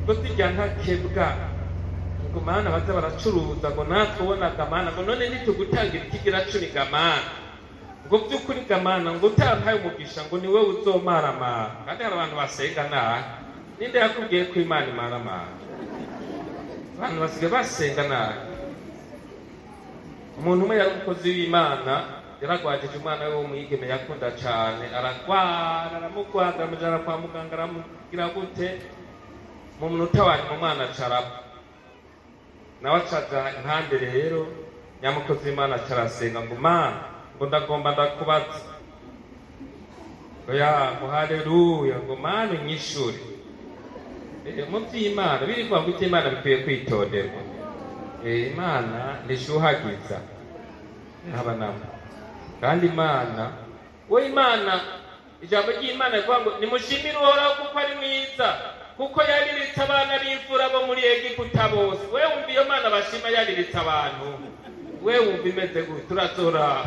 ngo zijya ntakebwa ngo Mana baza baracuruza ngo natwe ubona Gamana ngo none nitugutangira ikigira cumi Gamana ngo by'ukuri Gamana ngo utampaye umugisha ngo niwe uzomaramara. Kandi hari abantu basenga nabi. Ninde yakubwiye ko Imana imaramara? Abantu basigaye basenga nabi. Umuntu umwe yari umukozi w'Imana, yaragwajije umwana we w'umwigeme yakunda cyane, aragwara aramugwaza aramujyana kwa muganga aramugira gute, mu munota wa nyuma umwana acarapfa. Nawe acaja impande rero nyamukozi w'Imana acarasenga ngo Mana ngo ndagomba ndakubaza ngo haleluya ngo Mana unyishure. Mu by'Imana birivuga ngo iby'Imana bikwiye kwitonderwa. Imana nishuhagiza haba nabo kandi Imana ijambo ry'Imana rivuga ngo nimushimire Uhoraho kuko ari mwiza, kuko yariritse abana b'imfura bo muri Egiputa bose. We wumva iyo Mana bashima yariritse abantu, we wumva imeze gute? Turazora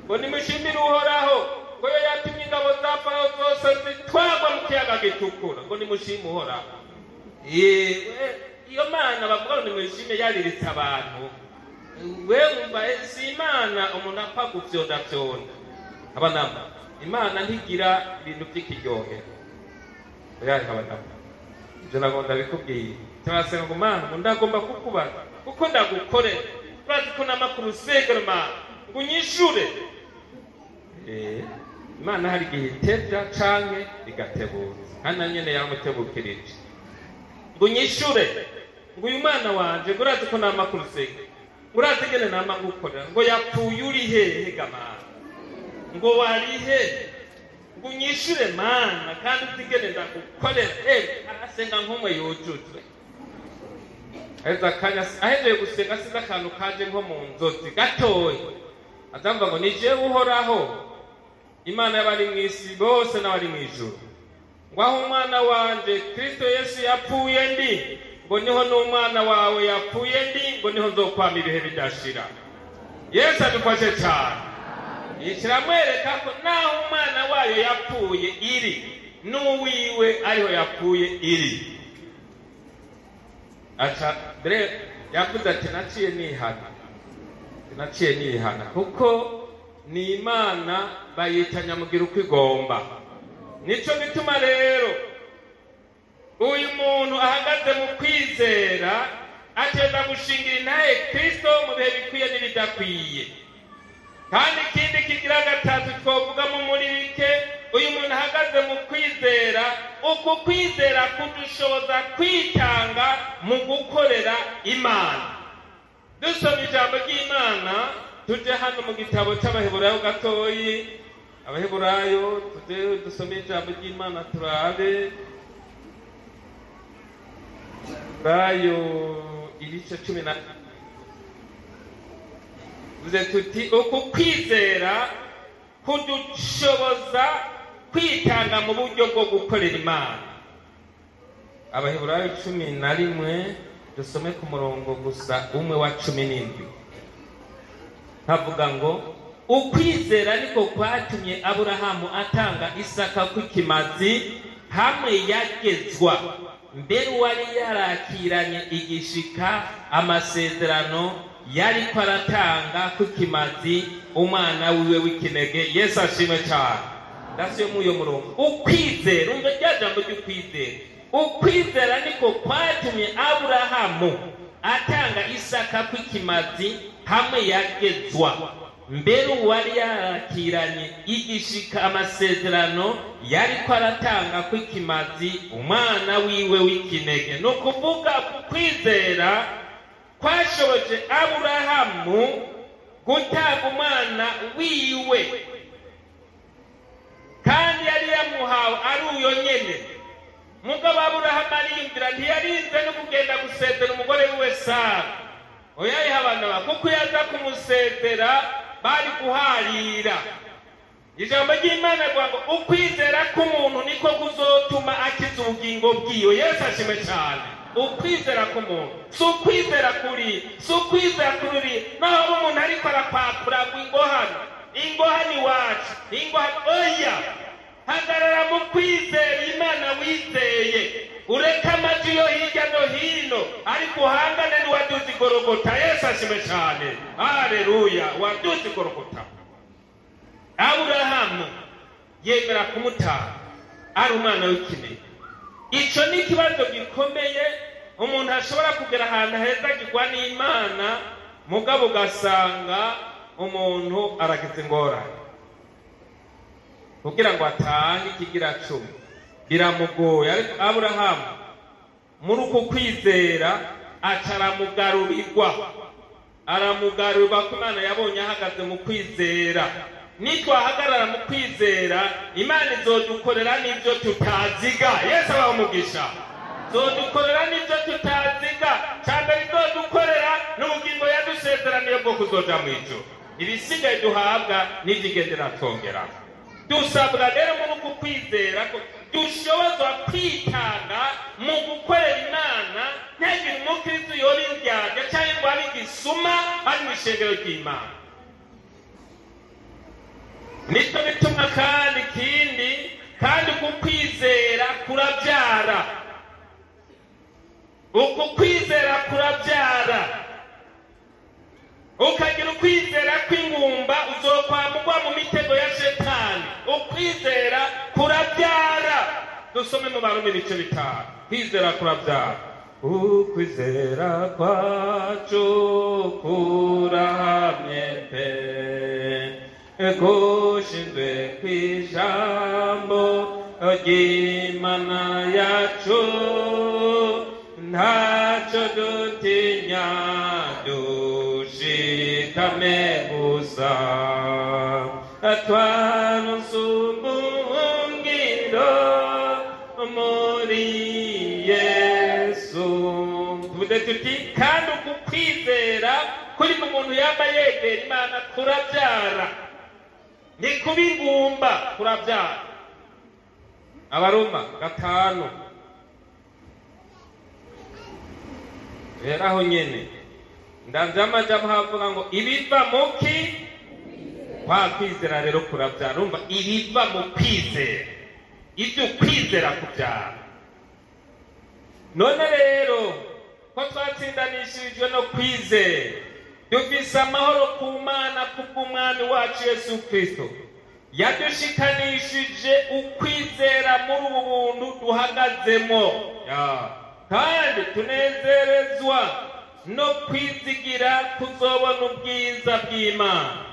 ngo nimushimire uhoraho ngo yo yatumye ingabo za farawo zose zitwagwa mu kiyaga gitukura ngo nimushime uhoraho. Iyo mana bavuga ngo nimushime yariritse abantu, we wumva si imana umuntu apfa gufyondafyonda. Abanama imana ntigira ibintu by'ikiryohero. Oya abanama ibyo nagomba ndabikubwiye. Turasenga ngo mana ngo ndagomba kukubaza kuko ndagukorera, urazi ko n'amakuru segerma ngo unyishure. Imana hari igihe itevya canke igatebuza, hana nyene yamutebukirije ngo unyishure ngo uyu mwana wanje ngo urazi ko n'amakuru segerma, urazi gene nama ngukorera ngo yapfuye uri hehe gamana, ngo warihe ngo unyishure mana kandi uzigene ndagukorera. Arasenga nk'umwe yujujwe. Ahejeye gusenga size akantu kaje nko mu nzozi gatoya, azamva ngo ni jewe uhoraho imana y'abari mu isi bose n'abari mu ijuru, ngo aho umwana wanje Kristo Yesu yapfuye ndi ngo niho n'umwana wawe yapfuye ndi ngo niho nzokwama ibihe bidashira. Yesu adufashe cyane. Kiramwereka ko naho umwana wayo yapfuye iri n'uwiwe ariho yapfuye iri. Acha mbere yavuze ati naciye nihana kuko ni imana bayita nyamugira uko igomba. Nico bituma rero uyu muntu ahagaze mu kwizera atenda gushingira intahe Kristo mu bihe bikwiye n'ibidakwiye. Kandi ikindi kigira gatatu twovuga mu muri bike, uyu muntu ahagaze mu kwizera, uku kwizera kudushoboza kwitanga mu gukorera Imana. Dusoma ijambo ry'Imana tuje hano mu gitabo cy'Abaheburayo gatoyi. Abaheburayo tuje dusome ijambo ry'Imana turabe. Abaheburayo ibice 10 uze tuti uku kwizera kudushoboza kwitanga mu buryo bwo gukorera Imana. Abaheburayo 11 dusome ku murongo gusa umwe wa 17. Havuga ngo ukwizera niko kwatumye Aburahamu atanga Isaka kw'ikimazi hamwe yagezwa, mbere wari yarakiranye igishika amasezerano yari ko aratanga kw'ikimazi umwana wiwe w'ikinege. Yesu ashime cyane. Ndasiyo muyo murongo ukwizera, umva ryajambo ry'ukwizera. Ukwizera niko kwatumye Aburahamu atanga Isaka kw'ikimazi hamwe yagezwa, mbere wari yarakiranye igishika amasezerano yari ko aratanga kw'ikimazi umwana wiwe w'ikinege. No kuvuga kwizera kwashoboje Aburahamu gutanga umwana wiwe, kandi yari yamuhawe ari uyo nyene. Mugabo Aburahamu ariyumvira ntiyarinze no kugenda gusezera umugore wiwe Sara. Oya yihabana kuko yaza kumusezera bari guharira. Ijambo ry'Imana rivuga ngo ukwizera k'umuntu niko kuzotuma akiza ubugingo bwiwe. Yesu ashime cyane. Ukwizera k'umuntu si ukwizera kuri, si ukwizera kuri naho umuntu ariko arapapura ngo ingohani wacu ingohani. Oya, hagarara mu kwizera Imana wizeye, ureke amajwi yo hirya no hino, ariko uhangane n'uwaduze igorogota. Yesu ashime cyane. Haleluya. Waduze igorogota Aburahamu yemera kumutanga ari umwana w'ikinege. Ico ni ikibazo gikomeye. Umuntu ashobora kugera ahantu heza gigwa n'Imana, mugabo ugasanga umuntu aragize ingorane kugira ngo atange ikigira 10 biramugoye. Ariko Aburahamu muri uko kwizera aramugarurirwa ko Imana yabonye ahagaze mu kwizera. Nitwahagarara mu kwizera Imana izodukorera n'ibyo tutaziga. Yesu abaho umugisha. Zodukorera n'ibyo tutaziga, cyangwa izodukorera n'ubugingo yadusezeraniye bwo kuzoja mu ijuru. Ibisigaye duhabwa n'ivyigendera twongera. Dusabwa rero muri uku kwizera ko dushobozwa kwitanga mu gukorera Imana, ntagire umukristo yori indyarya cyangwa ngo abe igisuma ari mu ishengero ry'Imana. nicyo bituma kandi ikindi kandi kukwizera kurabyara. Uku kwizera kurabyara. Ukagira ukwizera kw'ingumba uzokwamugwa mu mitego ya Shetani. Ukwizera kurabyara. Dusome mu Barumi ibice 5. Kwizera kurabyara. Ukwizera kwacu kurahamye pe, gushinzwe kw'ijambo ry'Imana yacu, ntacyo dutinya dushikame gusa, twaronse ubuhungiro muri Yesu. Tuvuze tuti kandi uku kwizera kuri mu muntu yaba yegera Imana kurabyara, ni kuba ingumba kurabyara. Abaroma 5 rero nyene ndamjamaja havuga ngo ibiva muki kwa kwizera rero kurabyara. Urumva ibiva mu kwizera, ibyo kwizera kubyara. None rero ko twatsindanishijwe no kwizera, dufise amahoro ku Mana kubw'Umwami wacu Yesu Kristo. Yadushikanishije ukwizera muri ubu buntu duhagazemo, kandi tunezerezwa no kwizigira kuzobona ubwiza bw'Imana.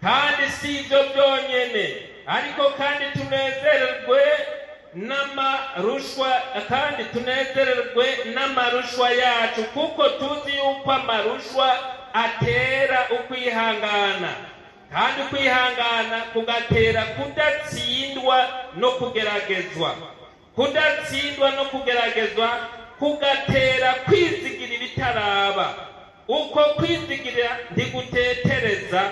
Kandi si ibyo byonyene, ariko kandi tunezererwe n'amarushwa yacu, kuko tuzi yuko amarushwa atera ukwihangana, kandi ukwihangana kugatera kudatsindwa no kugeragezwa. Kudatsindwa no kugeragezwa kugatera kwizigira ibitaraba. Uko kwizigira ntigutetereza,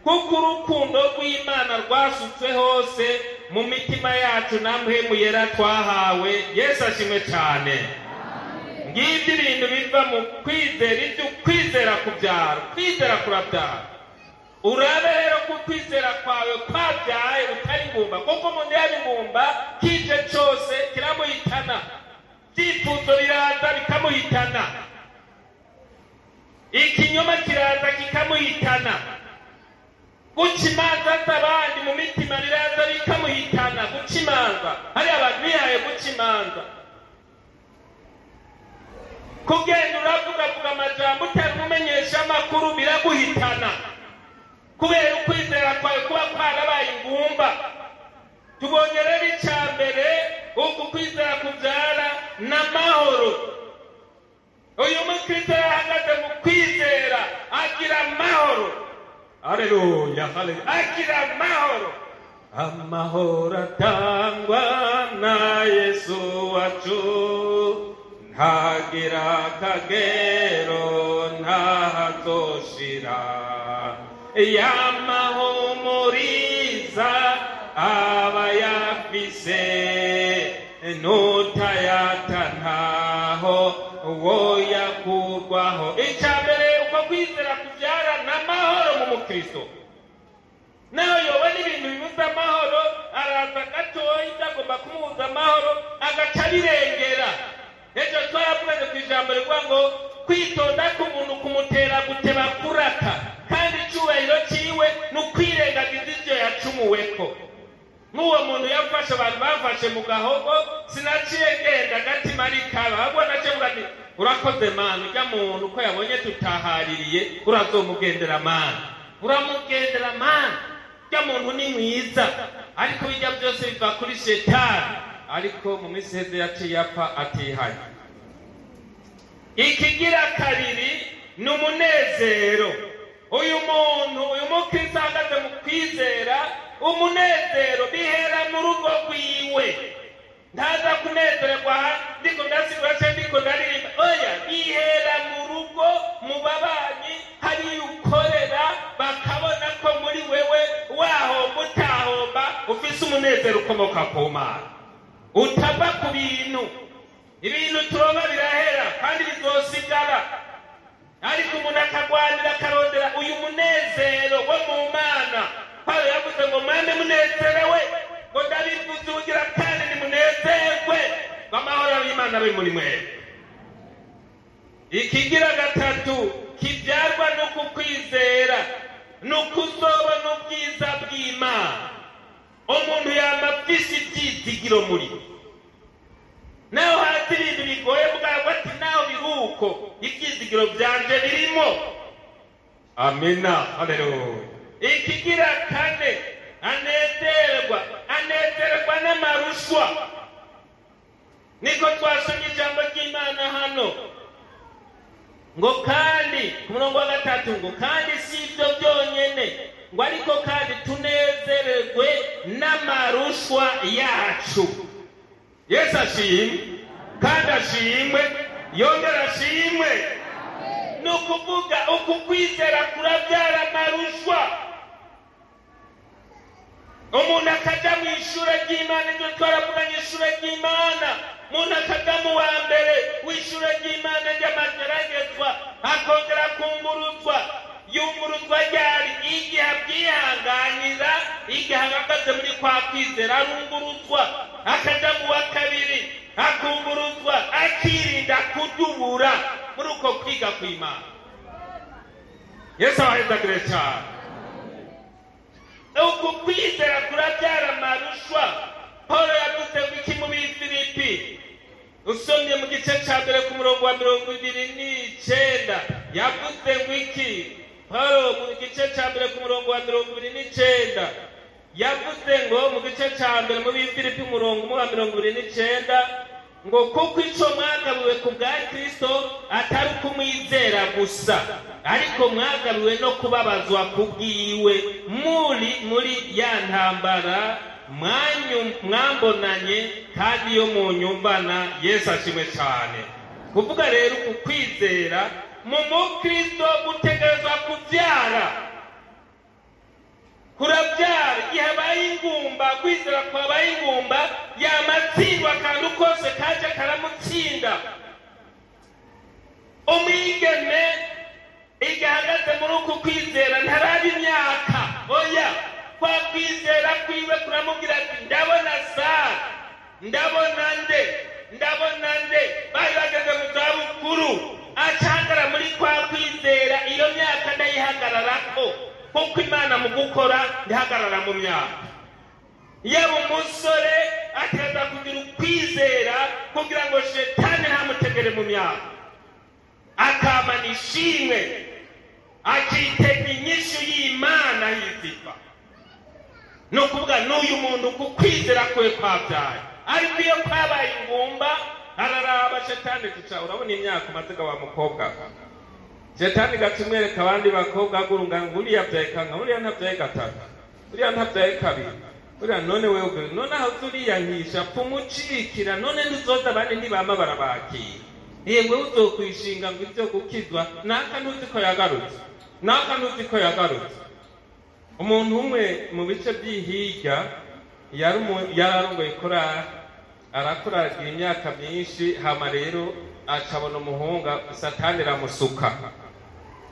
kuko urukundo rw'Imana rwasutswe hose mu mitima yacu na mpwemu yera twahawe. Yesu ashimwe cyane. Ngibyo ibintu biva mu kwizera, ibyo kwizera kubyara. Kwizera kurabyara. Urabe rero ko kwizera kwawe kwabyaye utari ingumba, kuko umuntu yari ingumba kije cyose kiramuhitana, ibyifuzo biraza bikamuhitana, ikinyoma kiraza kikamuhitana, guca imanza z'abandi mu mitima biraza bikamuhitana. Guca imanza, hari abantu bihaye guca imanza, kugenda uravugavuga amajambo utari umumenyesha amakuru biraguhitana, kubera ukwizera kwawe kuba kwarabaye ingumba. Tubonye rero icya mbere, uku kwizera kubyara n'amahoro. Uyu mukristo yahagaze mu kwizera agira amahoro. Haleluya, haleluya, agira amahoro. Amahoro atangwa na Yesu wacu, ntagira akagero ntahazoshira. Yamahumuriza abayafise, nutayata ntaho woyakurwaho. Icyambere uko kwizera kubyara n'amahoro mu mukristo. Naho yoba n'ibintu bibuza amahoro, araza gatoya itagomba kumubuza amahoro agaca birengera. Ejo twaravuganye ku ijambo rivuga ngo kwitonda k'umuntu kumutera guteba kuraka, kandi icyubahiro cyiwe ni ukwirengagiza ibyo yacumuweko. N'uwo muntu yafashe abantu bafashe mu gahogo, sinaciye ngenda agatima rikaba, ahubwo naciye mvuga nti urakoze Mana, ujya muntu ko yabonye tutahaririye urazomugendera Mana, uramugendera Mana, ujya muntu ni mwiza. Ariko bijya byose biva kuri Shetani, ariko mu minsi heze yaciye apfa atihaye. Ikigira kabiri ni umunezero. Uyu mukristo ahagaze mu kwizera, umunezero bihera mu rugo rwiwe. Ntaza kunezerwa ndiko ndasigura cyangwa ndiko ndaririmba, oya, bihera mu rugo, mu babanyi, hari ukorera bakabona ko muri wewe wahomba utahomba ufise umunezero ukomoka ku Mana, utava ku bintu. Ibintu turonka birahera kandi bizosigara, ariko umuntu akagwanira akarondera uyu munezero wo mu Mana. Paulo yavuze yavuze ngo mwame munezerewe ngo ndabivuze ubugira kandi nimunezerwe ngo amahoro y'Imana abe muri mwebwe. Ikigira gatatu kibyarwa no kukwizera no kuzobona ubwiza bw'Imana. Umuntu yama afise ibyizigiro muri naho hati ibintu bigoye bwabwo ati naho biruko ibyizigiro byanje birimo. Amina, haleluya. Ikigira kane anezerwa n'amarushwa. Niko twasomye ijambo ry'Imana hano ngo kandi ku murongo wa gatatu ngo kandi si ibyo byonyene ngo ariko kandi tunezererwe n'amarushwa yacu. Yesu ashimwe kandi ashimwe yongera ashimwe. Ni ukuvuga uku kwizera kurabyara amarushwa. Umuntu akaja mu ishure ry'Imana, ibyo twaravuganye ishure ry'Imana, umuntu akaja mu wa mbere w'ishure ry'Imana ry'amageragezwa akongera kunguruzwa. Yunguruzwa ryari igihe abyihanganira, igihe ahagaze muri kwa kwizera arunguruzwa, akaja mu wa kabiri akunguruzwa, akirinda kudubura muri uko kwiga kw'Imana. Yesu abahezagire cyane. Uku kwizera kurabyara amarushwa. Paulo yavuze ngo iki mu Bifilipi, usomye mu gice cya mbere ku murongo wa 29 yavuze ngo iki. Paulo mu gice cya mbere ku murongo wa 29 yavuze ngo mu gice cya mbere mu Bifilipi umurongo wa 29 ngo kuko icyo mwagabiwe ku bwa Kristo atari kumwizera gusa, ariko mwagabiwe no kubabazwa kubwiwe muri ya ntambara mwambonanye kandi iyo munyumvana. Yesu ashimwe cyane. Kuvuga rero ukwizera mu Mukristo gutegerezwa kubyara, kurabyara. Igihe abaye ingumba, kwizera kwabaye ingumba, yamatsindwa akantu kose kaje karamutsinda. Umwigeme igihe ahagaze muri uku kwizera ntaraba imyaka, oya, kwa kwizera kwiwe kuramubwira ati ndabona Sara, ndabona nde bari bageze mu zabukuru, acangara muri kwa kwizera. Iyo myaka ndayihagararako kuko Imana mu gukora ndihagarara mu myaka. Yaba umusore ateza kugira ukwizera kugira ngo shetani ntamutegere mu myaka, akamana ishimwe, akitega inyishu y'Imana yiziva. No kuvuga n'uyu muntu ku kwizera kwe kwabyaye. Ariko iyo kwabaye ingumba araraba shetani tuca. Urabona imyaka umaze wa mukobwa, shetani gatumwereka abandi bakobwa agurunga ngo uriya byaye kanka, uriya ntabyaye gatatu, uriya ntabyaye kabiri, uriya none wewe none aho turiyankisha pumucikira, none ntuzoza abandi ntibama barabakira. Yewe uzokwishinga ngo ibyo gukizwa naka ntuzi ko yagarutse, naka ntuzi ko yagarutse. Umuntu umwe mu bice by'ihirya yararongoye korari, arakoragira imyaka myinshi, hama rero acabona umuhunga Satani ramusuka,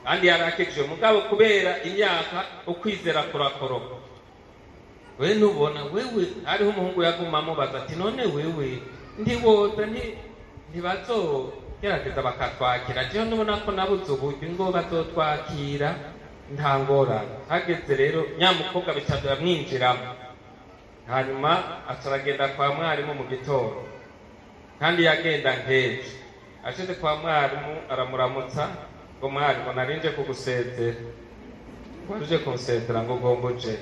kandi yarakijwe mugabo kubera imyaka ukwizera kurakoroka. We nubona wewe hariho umuhungu yaguma amubaza ati none wewe ndiwoza ntibazo gerageza bakatwakira. Jewe nubona ko nabuze uburyo ngo bazotwakira nta ngorane. Hageze rero nyamukobwa bitatu yamwinjiramo, hanyuma ataragenda kwa mwarimu mu gitondo, kandi yagenda nkeje. Ashyize kwa mwarimu aramuramutsa ngo mwarimu narinje kugusezera, waruje kunsezera ngo gombuje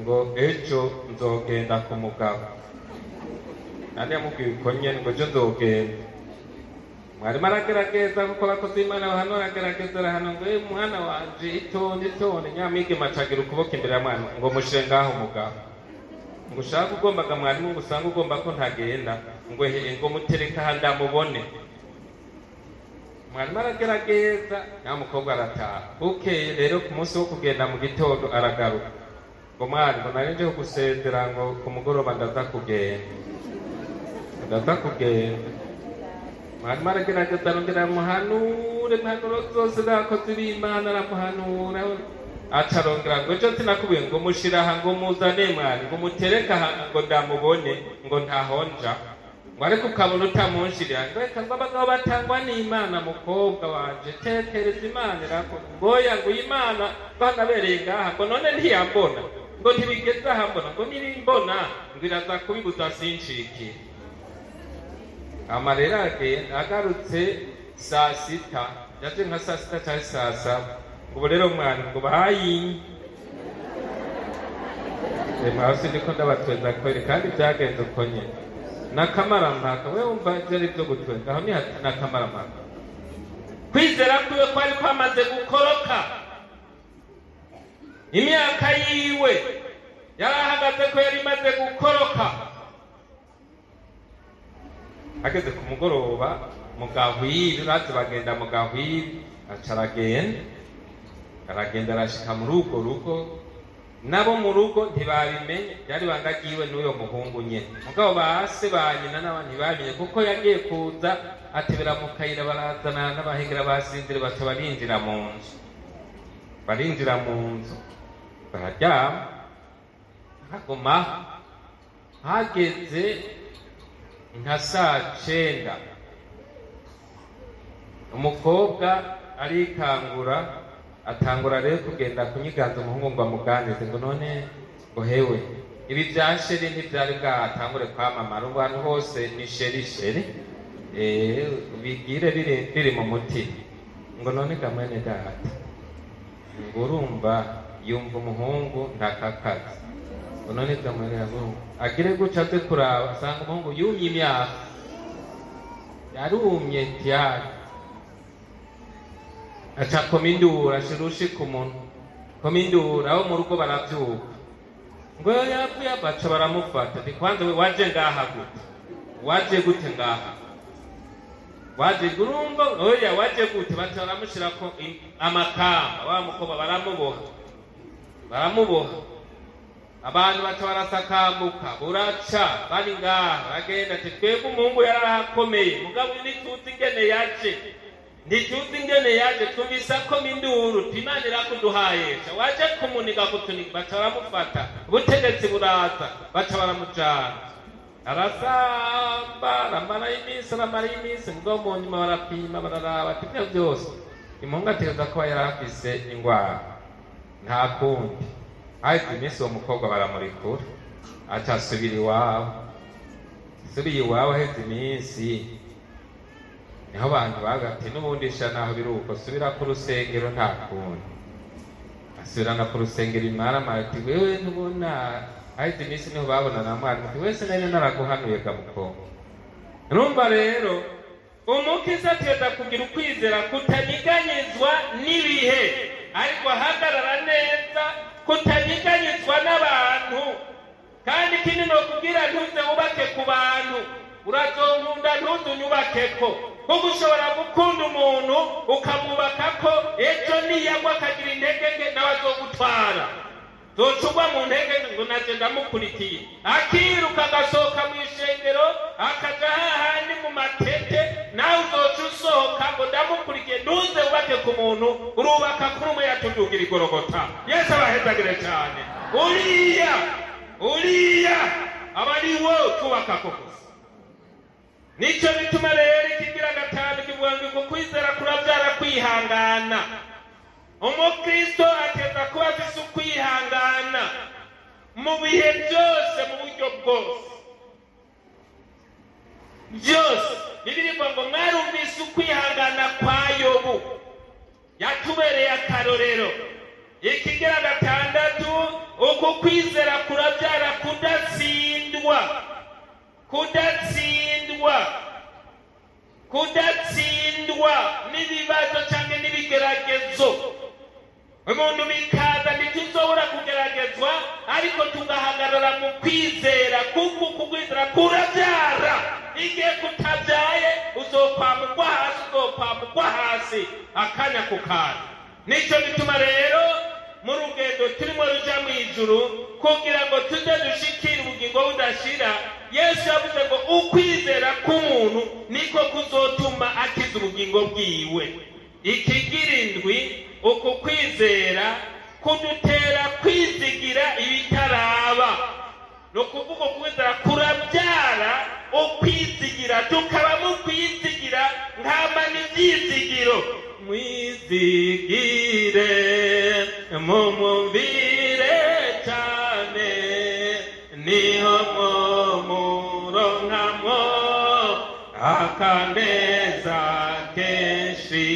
ngo ejo nzogenda ku mugabo. Nandi yamubwiye uko nyene ngo ejo nzogenda. Mwarimu aragerageza kuko abakozi b'Imana hano aragerageza hano ngo mwana wanje itonde nyamwigeme acagira ukuboko imbere ya mwana ngo mushire ngaho mugabo, ngo ushaka ugombaga mwarimu ngo usanga ugomba ko ntagenda ngo ngo mutereka aha ndamubone. Mwarimu aragerageza nyamukobwa arataha. Bukeye rero ku munsi wo kugenda mu gitondo aragaruka ngo mwarimu narinje kugusezera ngo ku mugoroba ndaza kugenda. Mwarimu aragerageza arongera aramuhanura impanuro zose z'abakozi b'Imana, aramuhanura acarongera ngo ejo sinakubwiye ngo mushira aha ngo muzane mwari ngo mutereke aha ngo ndamubone ngo ntahonja ngo ariko ukabona utamunshirira ngo reka ngo abagabo batangwa n'Imana mukobwa wanje tekereza Imana irako ngoya ngo Imana banabereye ngaha ngo none ntiyambona ngo ntibigeze aha mbona ngo nirimbona ngo iraza kubibuza sinshiki. Amarera agarutse saa sita yaje nka saa sita cyangwa saa saba ngo rero mwana ngo bahayi hasi ndiko ndabatweza kweri kandi byagenze uko nyine n'akamarampaka we wumva byari byo gutweza aho ni n'akamarampaka kwizera kwiwe kwari kwamaze gukoroka. Imyaka yiwe yarahagaze ko yari imaze gukoroka. Ageze ku mugoroba mu gahwiri urazi bagenda mu gahwiri aragenda arashika muri urwo rugo nabo mu rugo ntibabimenye byari bangagiwe n'uyo muhungu nyene mugabo base ba nyina n'abandi ntibamenye kuko yagiye kuza atebera mu kayira barazana n'abahengera basinzire baca barinjira mu nzu bararyama haguma hageze nka saa 9 umukobwa arikangura atangura rero kugenda kunyiganza umuhungu ngo amuganirize ngo none ngo hewe ibi bya sheri ntibyari bwatangure kwamamara ubu hantu hose ni sheri bigire biri mu mutima ngo none kamwene data ngo urumva yumva umuhungu ntakakazi ngo none kamwene yabumva agire guca aze kuraba asanga umuhungu yumye imyaka yarumye tiyari aca komindura shirushi ku muntu komindura abo mu rugo baravyuka ngo yapfuye baca baramufata ndi kwanza we waje ngaha gute waje gute ngaha waje gurumba oya waje gute baca baramushirako amakamba wa mukoba baramuboha abantu baca barasakambuka buraca bari ngaha bagenda ati twebwe umuhungu yarahakomeye mugabo ntituzi ingene yaje tumisa ko minduru Imana irakuduhayesha waje kumuniga kutuniga baca baramufata ubutegetsi buraza baca baramujana arasamba aramara iminsi mugabo mu nyuma barapima bararaba ati ibyo byose umuhungu ategereza kuba yarafise ingwara nta kundi haheze iminsi uwo mukobwa baramurikura aca asubira iwabo haheze iminsi niho abantu bagati n'ubundi sha naho biruko subira ku rusengero nta kundi asubirana ku rusengero imaramara ati wewe ntubona haheze iminsi niho babona na mwana ati wese nari naraguhanuye gamukobwa. Urumva rero umukiza ateza kugira ukwizera kutaniganyizwa n'ibihe ariko ahagarara neza kutaniganyizwa n'abantu kandi ikindi no kugira ntuze wubake ku bantu urazonkunda ntuzunyubakeko kuko ushobora gukunda umuntu ukamwubakako ejo niyagwa akagira intege nke nawe azogutwara zocugwa mu ntege ngo naje ndamukurikiye akiruka agasohoka mu ishengero akaja hahandi mu matete nawe uzoca usohoka ngo ndamukurikiye ntuze wubake ku muntu urubaka kuri umwe yatudugira igorogota. Yesu abahezagire cyane. uriya aba ari wo twubaka koko. Nicyo bituma rero ikigira gatanu kivuga ngo kwizera kurabyara kwihangana. Umukristo ateza kuba afise ukwihangana mu bihe byose mu buryo bwose. Bibiliya ngo mwarumvise ukwihangana kwa Yobu yatubereye akarorero. Ikigira gatandatu uko kwizera kurabyara kudatsindwa n'ibibazo cyangwa n'ibigeragezo. Umuntu bikaza ntituzobora kugeragezwa ariko tugahagarara mu kwizera kuko kwizera kurabyara. Igihe kutabyaye uzokwamugwa hasi akanya ku kana. Nicyo bituma rero mu rugendo turimo ruja mu ijuru kugira ngo tuze dushikire ubugingo budashira. Yesu yavuze ngo ukwizera k'umuntu niko kuzotuma akiza ubugingo bwiwe. Ikigirindwi uku kwizera kudutera kwizigira ibitaraba. No kuvuga kwizera kurabyara ukwizigira, tukaba mu kwizigira nk'amani ibyizigiro. Mwizigire mumumvire cyane, niho muronkamwo akaneza kenshi.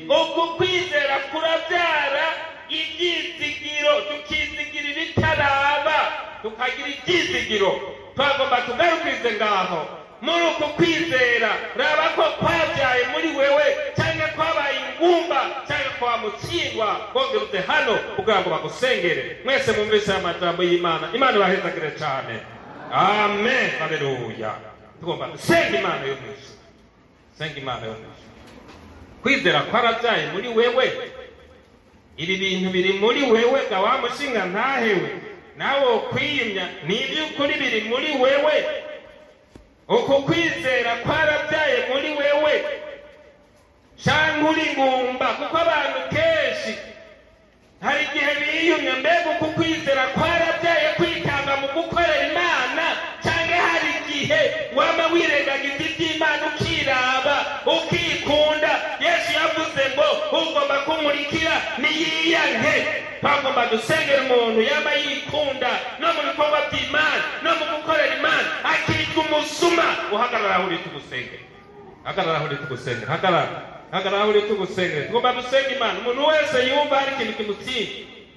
Uku kwizera kurabyara ibyizigiro, tukizigira ibitaraba tukagira ibyizigiro. Twagomba tugarukirize ngaho muri uku kwizera, raba ko kwabyaye muri wewe cyangwa kwabaye ingumba cyangwa kwamutsindwa. Bongeruze hano kugira ngo bagusengere. Mwese mwumvise amajambo y'Imana. Imana ibahezagire cyane. Amen. Haleluya. Tugomba gusenga Imana yo mw'ijuru. Senga Imana yo mw'ijuru. Kwizera kwarabyaye muri wewe. Ibi bintu biri muri wewe ga wa mushinga ntahewe, nawe kwiyumya ni iby'ukuri biri muri wewe. Uko kwizera kwarabyaye muri wewe cyangwa uri ngumba, kuko abantu kenshi hari igihe biyumya mbega uko kwizera kwarabyaye kwitanga mu gukorera Imana, cyangwa hari igihe wama wirengagiza iby'Imana ukiraba ukikunda. Yesu yavuze ngo ugomba kumurikira niyiyanke. Twagomba dusengera umuntu yaba yikunda no mu bikorwa by'Imana no mu gukorera Imana, akitwa umusuma. Uhagarara aho uri tugusengera, hagarara aho uri tugusengera, hagarara aho uri tugusengera. Tugomba gusenga Imana. Umuntu wese yumva hari ikintu kimutsinda,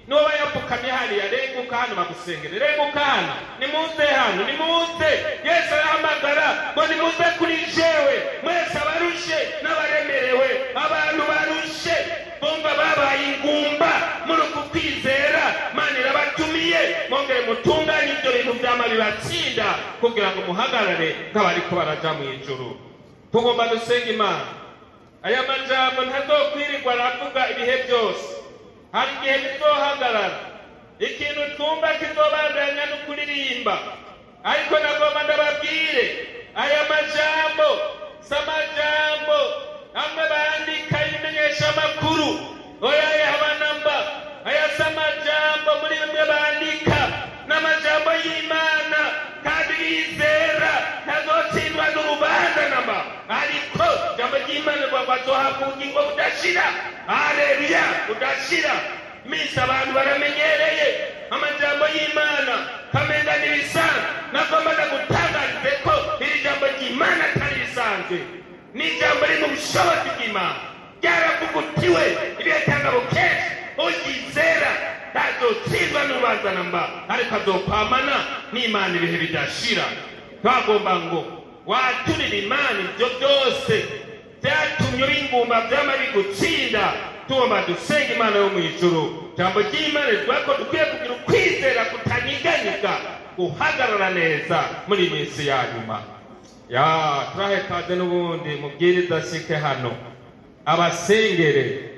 nuba yapfukamye hariya, renguka hano bagusengere, renguka hano, nimuze hano, nimuze. Yesu arahamagara ngo nimuze kuri jewe mwese abarushe n'abaremerewe. Abantu barushe bumva babaye ingumba muri uku kwizera, Imana irabatumiye mwongere mutunganye ibyo bintu byama bibatsinda kugira ngo muhagarare nk'abariko baraja mu ijuru. Tugomba dusenga Imana. Aya majambo ntazokwirirwa aravuga ibihe byose, hari igihe bizohagarara, ikintu twumva kizobandanya no kuririmba. Ariko nagomba ndababwire, aya majambo si amajambo amwe bandika ibimenyesha amakuru, oya yabanamba. Aya si amajambo muri bimwe bandika, n'amajambo y'Imana, kandi yizera ntazotsindwa n'urubanza namba. Ariko jambo ry'Imana rwazohabwa ubugingo budashira. Haleluya, budashira. Misi abantu baramenyereye amajambo y'Imana kamenga n'ibisanzwe. Nagomba ndagutangarize ko iri jambo ry'Imana atari risanzwe, ni ijambo riri mu bushobozi bw'Imana, ryaravugutiwe ibihetangabo kenshi. Uryizera ntazotsindwa n'urubanza namba, ariko azokwamana n'Imana ibihe bidashira. Twagomba ngo waturira Imana ibyo byose byatumye uri ingumba byama bigutsinda. Tugomba dusenga Imana yo mu ijuru. Jambo ry'Imana rivuga ko dukwiye kugira ukwizera kutanyeganyega, guhagarara neza muri iyi minsi ya nyuma. Turahekaze n'ubundi mubwiriza ashike hano, abasengere.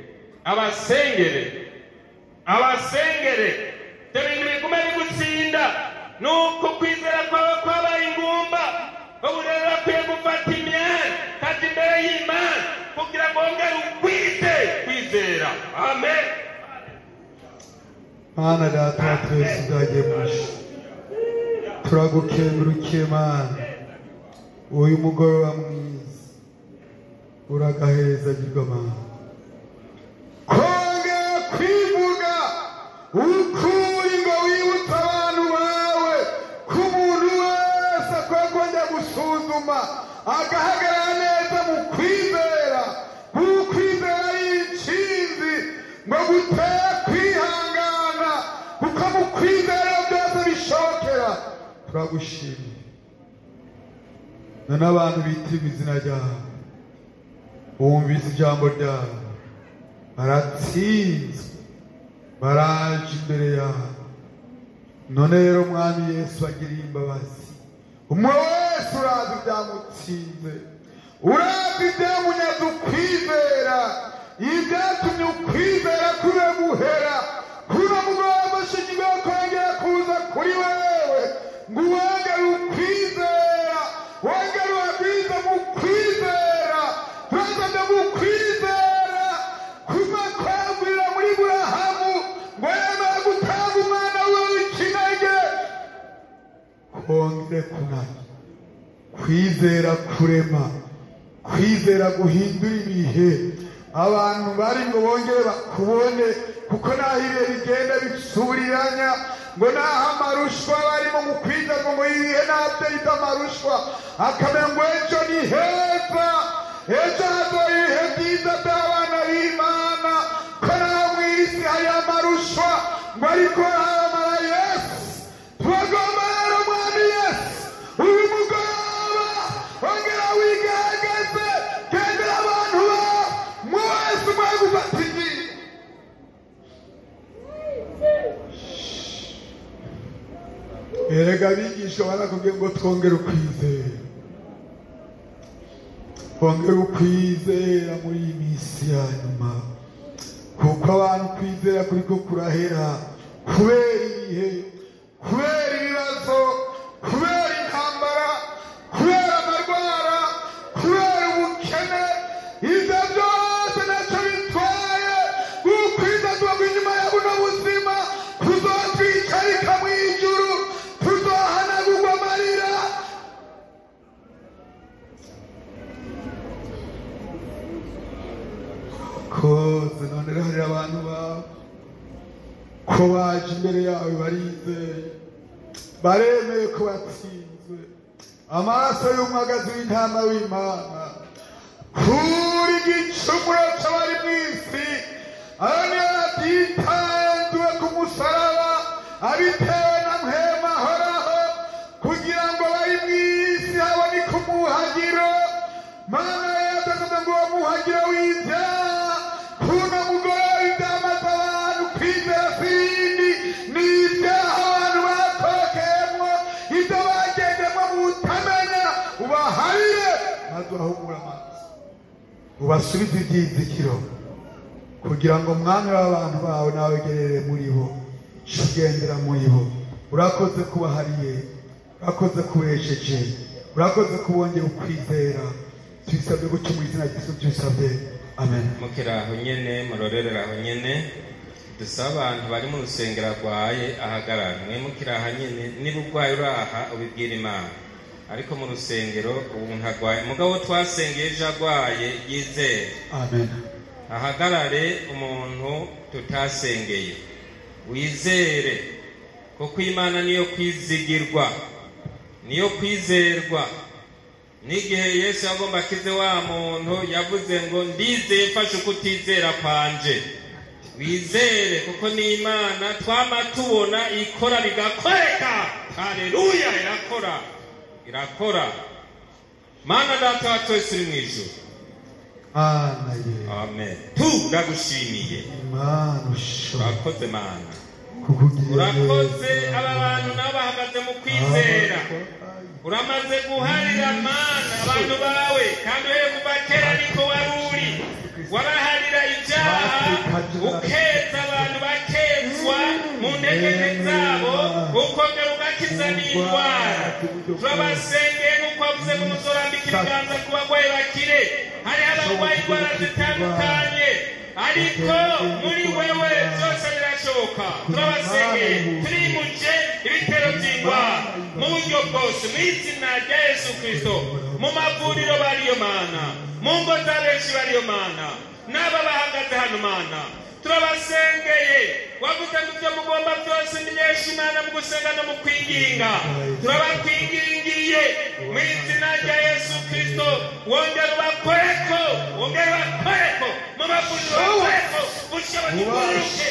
Ibyo bintu biguma bigutsinda, nuko kwizera kwawe kwabaye ingumba. Ubu rero bakwiye gufata imyanya kati imbere y'Imana kugira ngo wongere kwizera. Amen. Mana data wa twese ubwagiye mwinshi, turagukengurukiye Mana. Uyu mugoroba mwiza uragahezagirwa Mana, kongera kwivuga ukuri ngo wibutse abantu bawe ko umuntu wese akwiye kongera gusuzuma agahagarara neza mu kwizera. Kwizera y'intsinzi ngo gutera kwihangana, kuko mu kwizera byose bishokera. Turagushimiye none abantu bitiriwe izina ryawe, bumvise ijambo ryawe, baratsinzwe, baraje imbere yawe. None rero Mwami Yesu agiriye imbabazi, umwe wese urazi ibyamutsinze, urazi ibyamunyaze ukwizera, ibyatumye ukwizera kure guhera. Kuno mugoroba amashinywe yo kongera kuza kuri wewe ngo wongere ukwizera, wongere wagwize mu kwizera, twazanye mu kwizera kuva kwagwira muri Burahamu ngo bongere kunana, kwizera kurema, kwizera guhindura ibihe. Abantu bari ngo bongere bakubone, kuko naho ibihe bigenda bisubiriranya, ngo naho amarushwa barimo mu kwiga ngo ibihe nabyo bita amarushwa, akamenya ngo ejo ni heza, ejo hazoba ibihe byiza by'abana b'Imana, ko naho mu isi hari amarushwa, ngo ariko haramara Yesu. Tubagomba rero mwami Yesu, uyu mugoroba ongera wigaragaze, gendera abantu bawe, mwese mwe gufata ingingo. Erega abigisha barakubwiye ngo twongere ukwizera, twongere ukwizera muri iyi minsi ya nyuma, kuko abantu kwizera kuriko kurahera kubera ibihe, kubera ibibazo, kubera intambara, kubera amarwara, kubera ubukene. Ibyo byose ntacyo bitwaye, ukwizazwa inyuma ya buno buzima kuzotwicarika mu ijuru, tuzohanagurwa amarira. Koze none rero hari abantu bawe ko baje imbere yawe barizeye, baremeye ko batsinzwe, amaraso y'umwagazi w'intama w'Imana kuri igicumuro c'abari mw'isi, ayo niyo yatitanzwe ku musaraba, abitewe na mpwemu ahoraho, kugira ngo bari mw'isi haboneke umuhagiro. Mana yatakaza ngo uwo muhagiro w'ivyaha, kuno mugoroba ivyamaze abantu kwizera sindi n'ivyaha abantu batokeyemwo, ivyo bagendemwo mu butamenya, ubaharire maze ubahumure amaso, ubasubize ivyizigiro, kugira ngo mwami w'abantu bawe nawe ugerere muri bo, ugendera muri bo. Urakoze kubahariye, urakoze kubesheje, urakoze kubongera ukwizera. Twisabye gutyo mu izina ry'Yesu twisabye, amen. Mukiraho nyene, murorereraho nyene, dusaba abantu bari mu rusengero arwaye ahagarara. Mwe mukiraho nyene, niba urwaye uraha ubibwira Imana, ariko mu rusengero umuntu arwaye, mugabo twasengeye ejo arwaye yizere, amen. ahagarare. Umuntu tutasengeye wizere, kuko Imana niyo kwizigirwa, niyo kwizerwa. N'igihe Yesu yagomba akize wa muntu yavuze ngo ndizeye mfashe ukutizera kwanje. Wizere, kuko ni Imana twama tubona ikora bigakoreka. Haleluya, irakora. Mana data wa twese uri mw'ijuru, amen. Turagushimiye, urakoze Mana, urakoze. Aba bantu nabo bahagaze mu kwizera, uramaze guharira Mana abantu bawe, kandi uhere kuva kera niko wari uri, waraharira ibyaha, ukeza abantu bakezwa mu ntegeke zabo, ukongera ugakiza n'indwara. Turabasengeye nk'uko wavuze ngo muzorambika ibiganza ku bagwayi bakire. Hariho abarwaye indwara zitandukanye, ariko muri wewe byose birashoboka. Turabasengeye, turimuje ibitero by'indwara mu buryo bwose, mu izina rya Yesu Kristo. Mu mavuriro bariyo Mana, mu ngo za benshi bariyo Mana, n'aba bahagaze hano Mana, turabasengeye. Wavuze ngo ibyo mugomba byose menyesha Imana mu gusenga no mu kwinginga. Turabakwingingiye mu izina rya Yesu Kristo, wongera ubakoreko, mu mavuriro bakoreko, bushobozi bworoshye,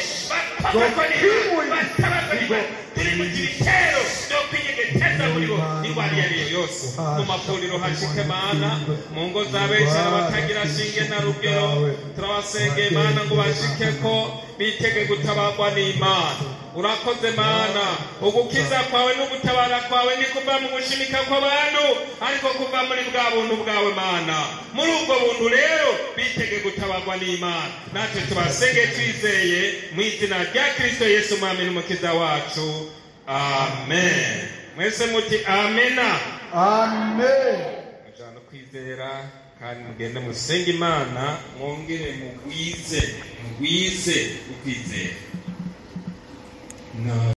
turi mu gitero cyo kwinyegeteza muri bo indwara iyo ari yo yose. Mu mavuriro hashike Mana, mu ngo za benshi abatagira shinge na rugero, turabasengeye Mana ngo bashike ko bitege gutabarwa n'Imana. Urakoze Mana, ugukiza kwawe n'ugutabara kwawe ni kuva mu gushimika kw'abantu, ariko kuva muri bwa buntu bwawe Mana. Muri ubwo buntu rero bitege gutabarwa n'Imana. Natwe tubasenge twizeye mu izina rya Kristo Yesu Mwami n'Umukiza wacu, amen. Mwese muti amena, amen. mujana kwizera, kandi mugende musenge Imana, mwongere mugwize ukwizera.